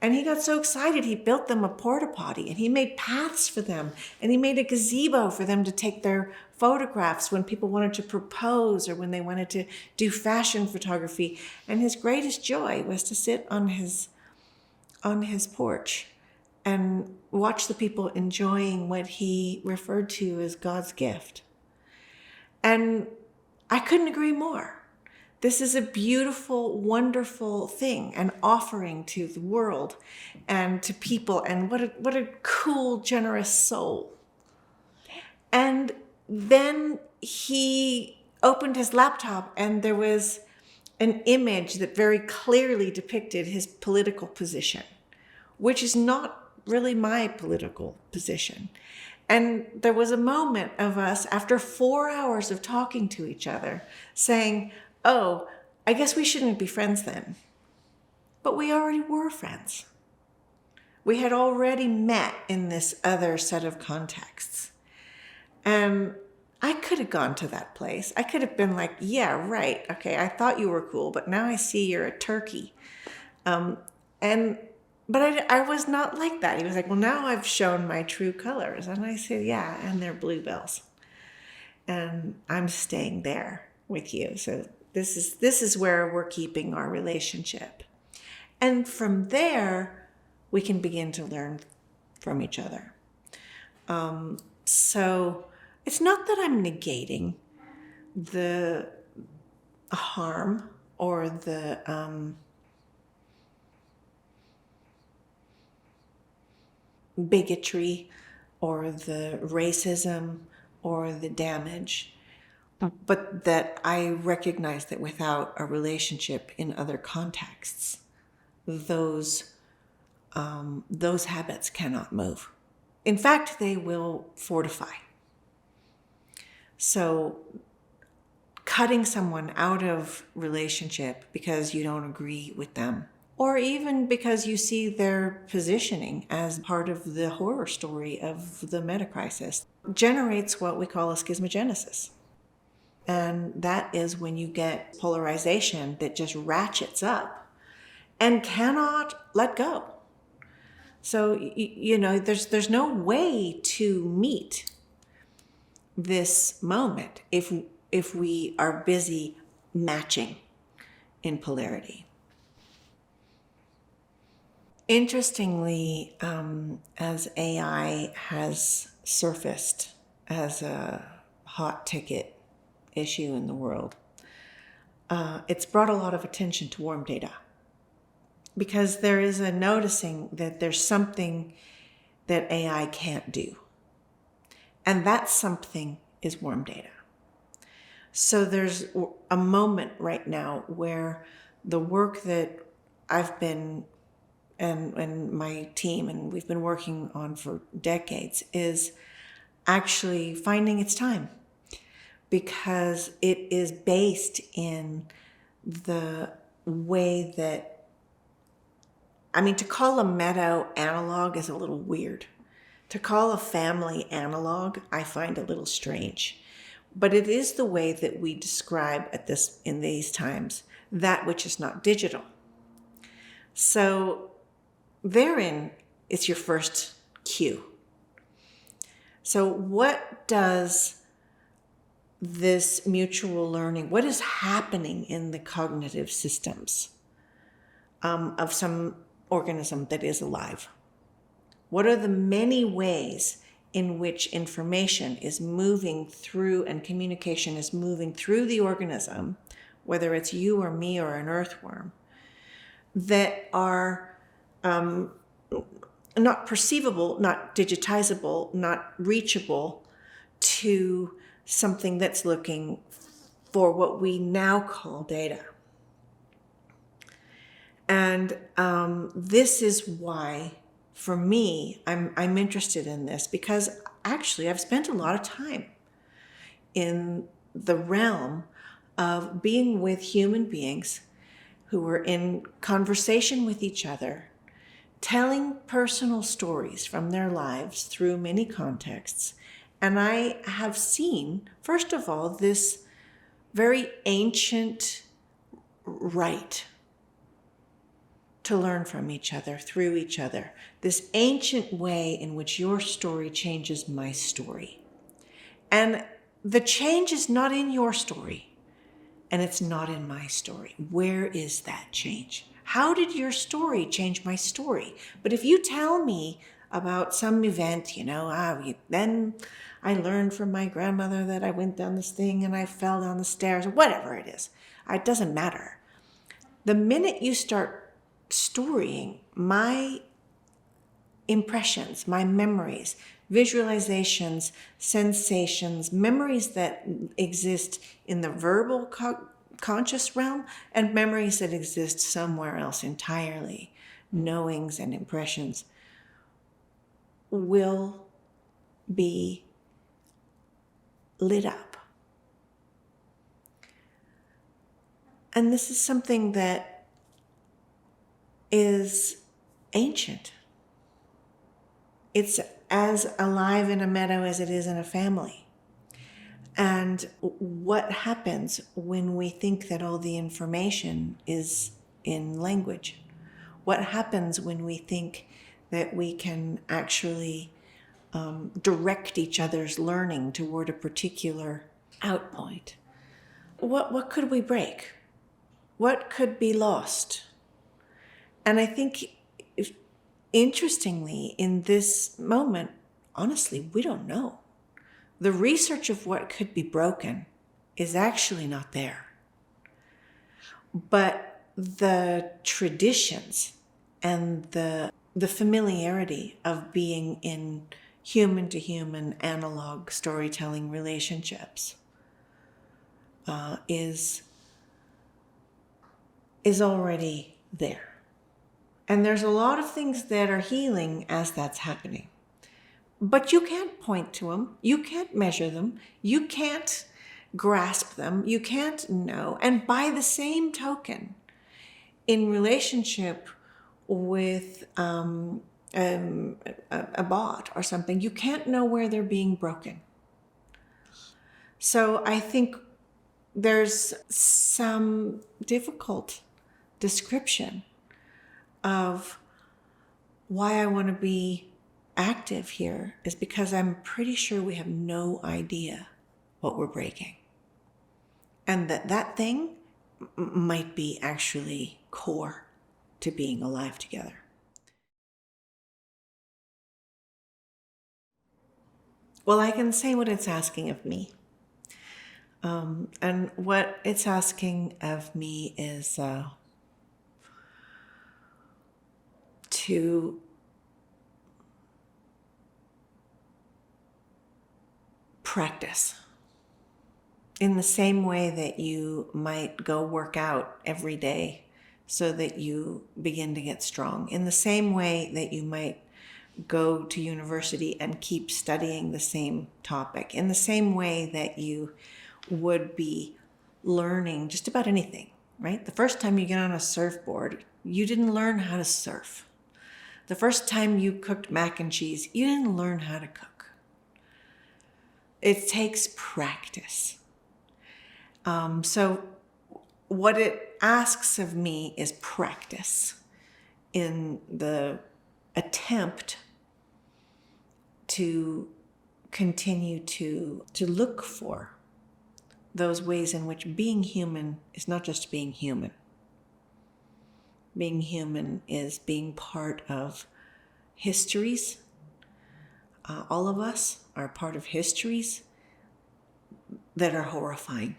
And he got so excited, he built them a porta potty, and he made paths for them, and he made a gazebo for them to take their photographs when people wanted to propose or when they wanted to do fashion photography. And his greatest joy was to sit on his porch and watch the people enjoying what he referred to as God's gift. And I couldn't agree more. This is a beautiful, wonderful thing, an offering to the world and to people. And what a cool, generous soul. And then he opened his laptop and there was an image that very clearly depicted his political position, which is not really my political position. And there was a moment of us, after 4 hours of talking to each other, saying, oh, I guess we shouldn't be friends then. But we already were friends. We had already met in this other set of contexts. And I could have gone to that place. I could have been like, yeah, right. Okay, I thought you were cool, but now I see you're a turkey. But I was not like that. He was like, well, now I've shown my true colors. And I said, yeah, and they're bluebells. And I'm staying there with you. So this is where we're keeping our relationship. And from there, we can begin to learn from each other. So it's not that I'm negating the harm or the bigotry or the racism or the damage, but that I recognize that without a relationship in other contexts, those habits cannot move. In fact, they will fortify. So cutting someone out of relationship because you don't agree with them, or even because you see their positioning as part of the horror story of the meta-crisis, generates what we call a schismogenesis. And that is when you get polarization that just ratchets up and cannot let go. So, there's no way to meet this moment if we are busy matching in polarity. Interestingly, as AI has surfaced as a hot ticket issue in the world, it's brought a lot of attention to warm data, because there is a noticing that there's something that AI can't do. And that something is warm data. So there's a moment right now where the work that I've been and my team and we've been working on for decades is actually finding its time, because it is based in the way that, to call a meadow analog is a little weird. To call a family analog, I find a little strange. But it is the way that we describe in these times that which is not digital. So therein is your first cue. So what does this mutual learning, what is happening in the cognitive systems of some organism that is alive? What are the many ways in which information is moving through and communication is moving through the organism, whether it's you or me or an earthworm, that are not perceivable, not digitizable, not reachable, to something that's looking for what we now call data. And this is why, for me, I'm interested in this, because actually I've spent a lot of time in the realm of being with human beings who are in conversation with each other, telling personal stories from their lives through many contexts. And I have seen, first of all, this very ancient right to learn from each other, through each other. This ancient way in which your story changes my story. And the change is not in your story, and it's not in my story. Where is that change? How did your story change my story? But if you tell me about some event, then I learned from my grandmother that I went down this thing and I fell down the stairs, or whatever it is, it doesn't matter. The minute you start storying my impressions, my memories, visualizations, sensations, memories that exist in the verbal conscious realm, and memories that exist somewhere else entirely, knowings and impressions, will be lit up. And this is something that is ancient. It's as alive in a meadow as it is in a family. And what happens when we think that all the information is in language? What happens when we think that we can actually direct each other's learning toward a particular outpoint? What could we break? What could be lost? And I think, interestingly, in this moment, honestly, we don't know. The research of what could be broken is actually not there. But the traditions and the familiarity of being in human to human analog storytelling relationships is already there. And there's a lot of things that are healing as that's happening. But you can't point to them. You can't measure them. You can't grasp them. You can't know. And by the same token, in relationship with a bot or something, you can't know where they're being broken. So I think there's some difficult description of why I want to be active here is because I'm pretty sure we have no idea what we're breaking. And that thing might be actually core to being alive together. Well, I can say what it's asking of me. And what it's asking of me is to practice in the same way that you might go work out every day so that you begin to get strong, in the same way that you might go to university and keep studying the same topic, in the same way that you would be learning just about anything, right? The first time you get on a surfboard, you didn't learn how to surf. The first time you cooked mac and cheese, you didn't learn how to cook. It takes practice. So what it asks of me is practice in the attempt to continue to look for those ways in which being human is not just being human. Being human is being part of histories. All of us are part of histories that are horrifying.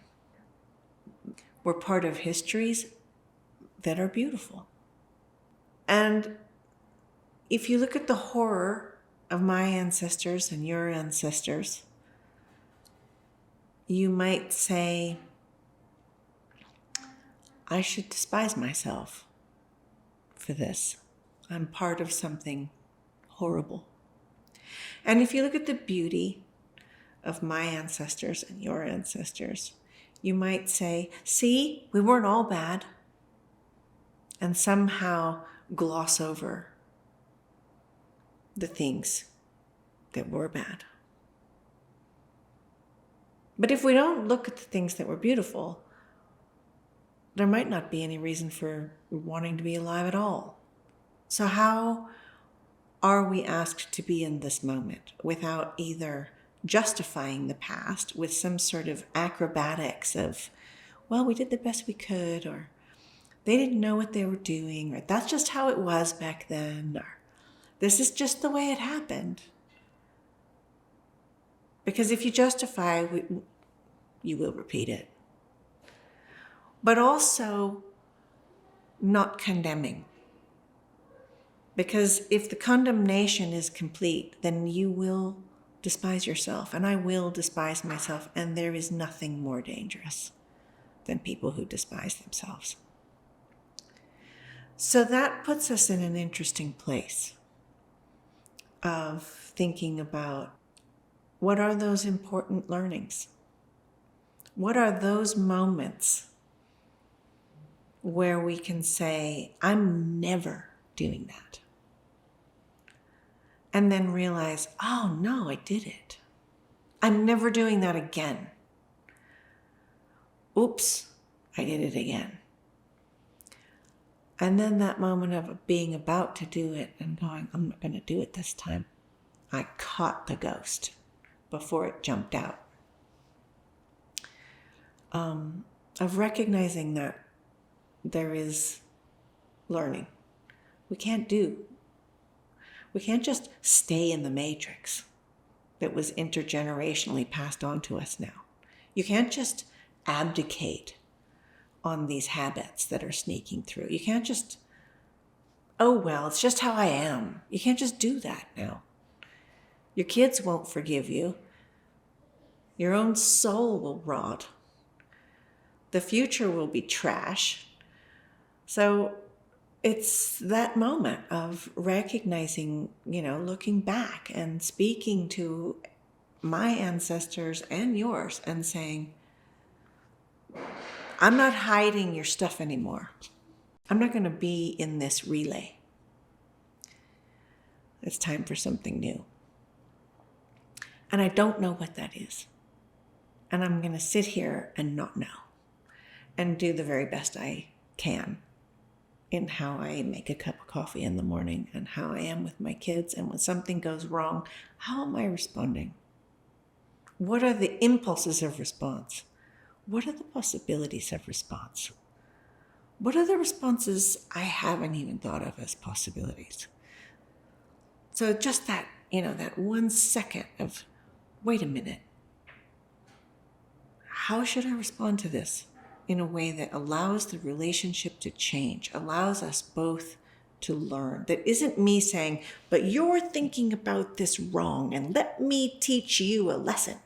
We're part of histories that are beautiful. And if you look at the horror of my ancestors and your ancestors, you might say, I should despise myself for this. I'm part of something horrible. And if you look at the beauty of my ancestors and your ancestors, you might say, see, we weren't all bad, and somehow gloss over the things that were bad. But if we don't look at the things that were beautiful, there might not be any reason for wanting to be alive at all. So how are we asked to be in this moment without either justifying the past with some sort of acrobatics of, well, we did the best we could, or they didn't know what they were doing, or that's just how it was back then, or this is just the way it happened. Because if you justify, you will repeat it. But also not condemning. Because if the condemnation is complete, then you will despise yourself, and I will despise myself, and there is nothing more dangerous than people who despise themselves. So that puts us in an interesting place of thinking about, what are those important learnings? What are those moments where we can say, I'm never doing that? And then realize, oh no, I did it. I'm never doing that again. Oops, I did it again. And then that moment of being about to do it and going, I'm not going to do it this time. I caught the ghost before it jumped out. Of recognizing that there is learning. We can't just stay in the matrix that was intergenerationally passed on to us now. You can't just abdicate on these habits that are sneaking through. You can't just, oh, well, it's just how I am. You can't just do that now. Your kids won't forgive you. Your own soul will rot. The future will be trash. So it's that moment of recognizing, looking back and speaking to my ancestors and yours and saying, I'm not hiding your stuff anymore. I'm not going to be in this relay. It's time for something new. And I don't know what that is. And I'm going to sit here and not know. And do the very best I can in how I make a cup of coffee in the morning and how I am with my kids. And when something goes wrong, how am I responding? What are the impulses of response? What are the possibilities of response? What are the responses I haven't even thought of as possibilities? So just that, that 1 second of, wait a minute. How should I respond to this in a way that allows the relationship to change, allows us both to learn? That isn't me saying, but you're thinking about this wrong and let me teach you a lesson.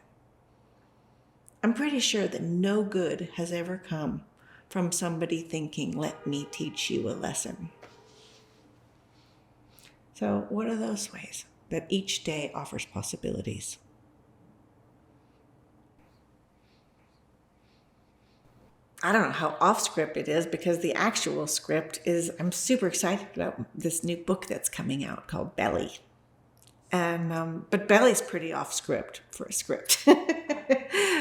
I'm pretty sure that no good has ever come from somebody thinking, let me teach you a lesson. So what are those ways that each day offers possibilities? I don't know how off script it is, because the actual script is, I'm super excited about this new book that's coming out called Belly. And, but Belly's pretty off script for a script.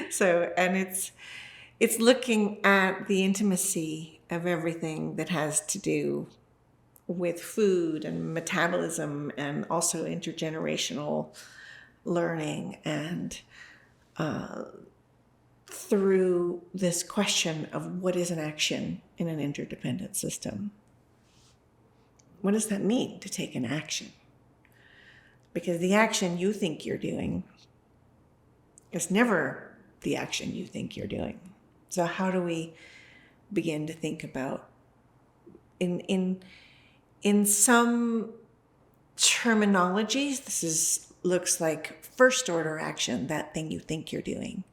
So, and it's looking at the intimacy of everything that has to do with food and metabolism, and also intergenerational learning, and through this question of what is an action in an interdependent system. What does that mean to take an action? Because the action you think you're doing is never the action you think you're doing. So how do we begin to think about, in some terminologies, looks like first order action, that thing you think you're doing.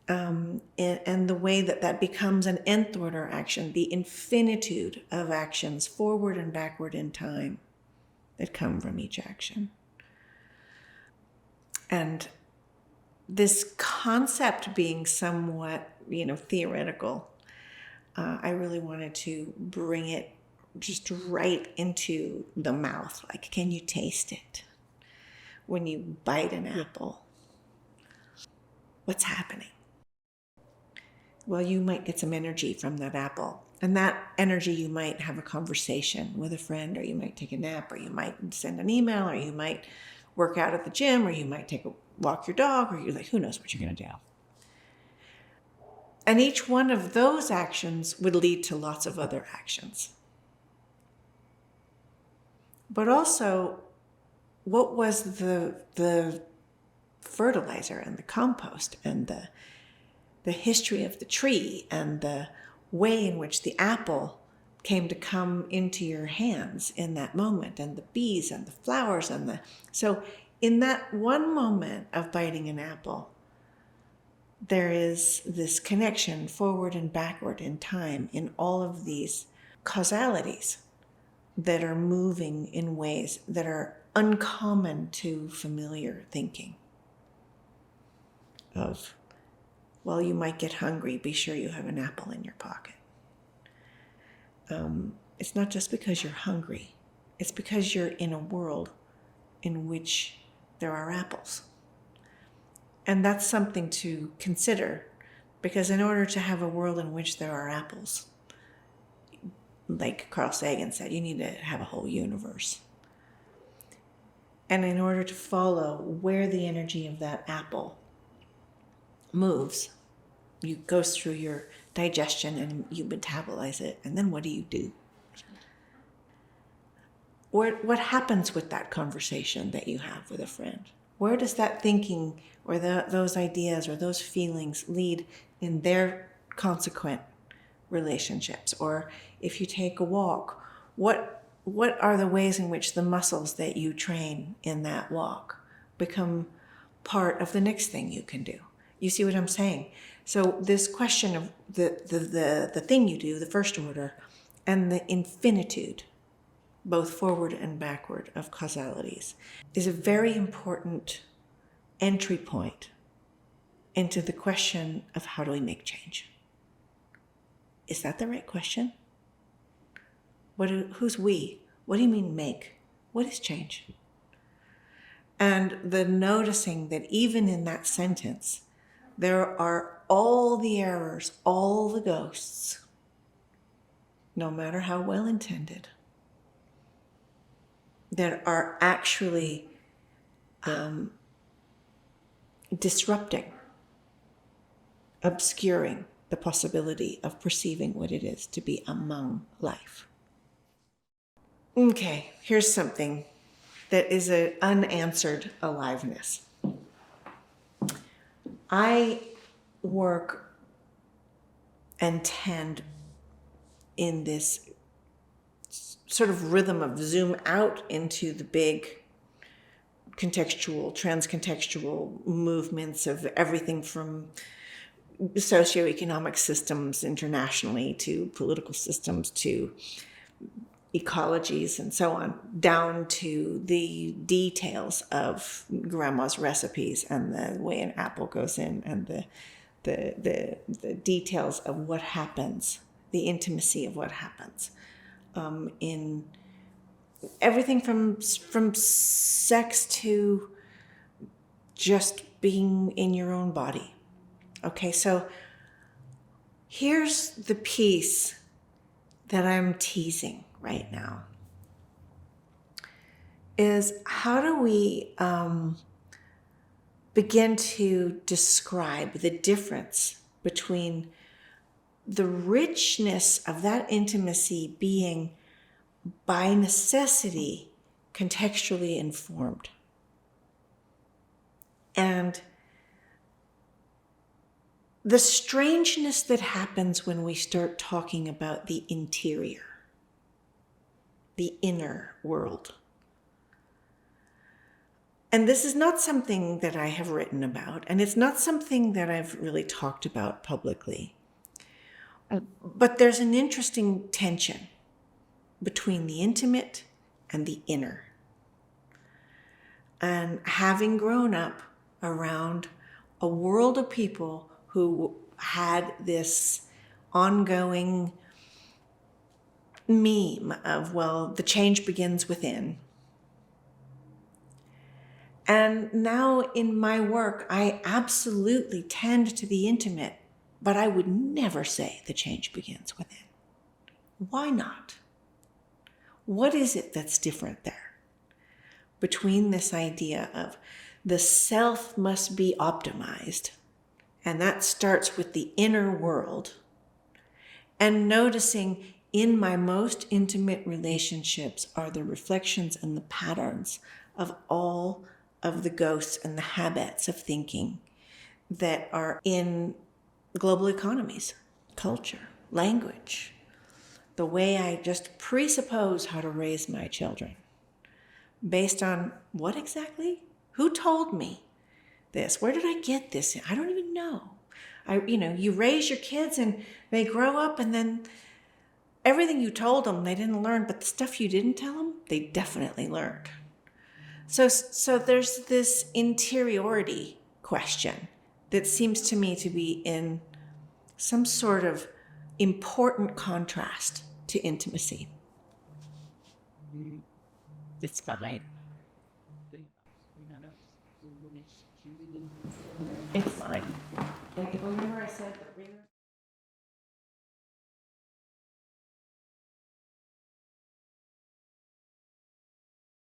and the way that that becomes an nth order action, the infinitude of actions forward and backward in time that come from each action. And this concept being somewhat, theoretical, I really wanted to bring it just right into the mouth. Like, can you taste it? When you bite an apple, what's happening? Well, you might get some energy from that apple. And that energy, you might have a conversation with a friend, or you might take a nap, or you might send an email, or you might work out at the gym, or you might walk your dog, or you're like, who knows what you're going to do. And each one of those actions would lead to lots of other actions. But also, what was the fertilizer and the compost and the history of the tree and the way in which the apple came to come into your hands in that moment, and the bees and the flowers so in that one moment of biting an apple, there is this connection forward and backward in time in all of these causalities that are moving in ways that are uncommon to familiar thinking of, well, you might get hungry, be sure you have an apple in your pocket. It's not just because you're hungry. It's because you're in a world in which there are apples. And that's something to consider, because in order to have a world in which there are apples, like Carl Sagan said, you need to have a whole universe. And in order to follow where the energy of that apple moves, you goes through your digestion and you metabolize it, and then what do? What happens with that conversation that you have with a friend? Where does that thinking or those ideas or those feelings lead in their consequent relationships? Or if you take a walk, what are the ways in which the muscles that you train in that walk become part of the next thing you can do? You see what I'm saying? So this question of the thing you do, the first order, and the infinitude, both forward and backward, of causalities, is a very important entry point into the question of how do we make change? Is that the right question? Who's we? What do you mean make? What is change? And the noticing that even in that sentence, there are all the errors, all the ghosts, no matter how well intended, that are actually disrupting, obscuring the possibility of perceiving what it is to be among life. Okay, here's something that is an unanswered aliveness. I work and tend in this sort of rhythm of zoom out into the big contextual, transcontextual movements of everything from socioeconomic systems internationally to political systems to ecologies and so on, down to the details of grandma's recipes and the way an apple goes in and the details of what happens, the intimacy of what happens in everything from sex to just being in your own body. Okay, so here's the piece that I'm teasing right now, is how do we begin to describe the difference between the richness of that intimacy being by necessity contextually informed, and the strangeness that happens when we start talking about the interior, the inner world. And this is not something that I have written about, and it's not something that I've really talked about publicly. But there's an interesting tension between the intimate and the inner. And having grown up around a world of people who had this ongoing meme of, well, the change begins within. And now in my work, I absolutely tend to the intimate, but I would never say the change begins within. Why not? What is it that's different there between this idea of the self must be optimized, and that starts with the inner world, and noticing in my most intimate relationships are the reflections and the patterns of all of the ghosts and the habits of thinking that are in global economies, culture, language, the way I just presuppose how to raise my children. Based on what exactly? Who told me this? Where did I get this? I don't even know. You raise your kids and they grow up, and then everything you told them they didn't learn, but the stuff you didn't tell them, they definitely learned. So there's this interiority question that seems to me to be in some sort of important contrast to intimacy. It's fine. It's fine. Like, whenever I said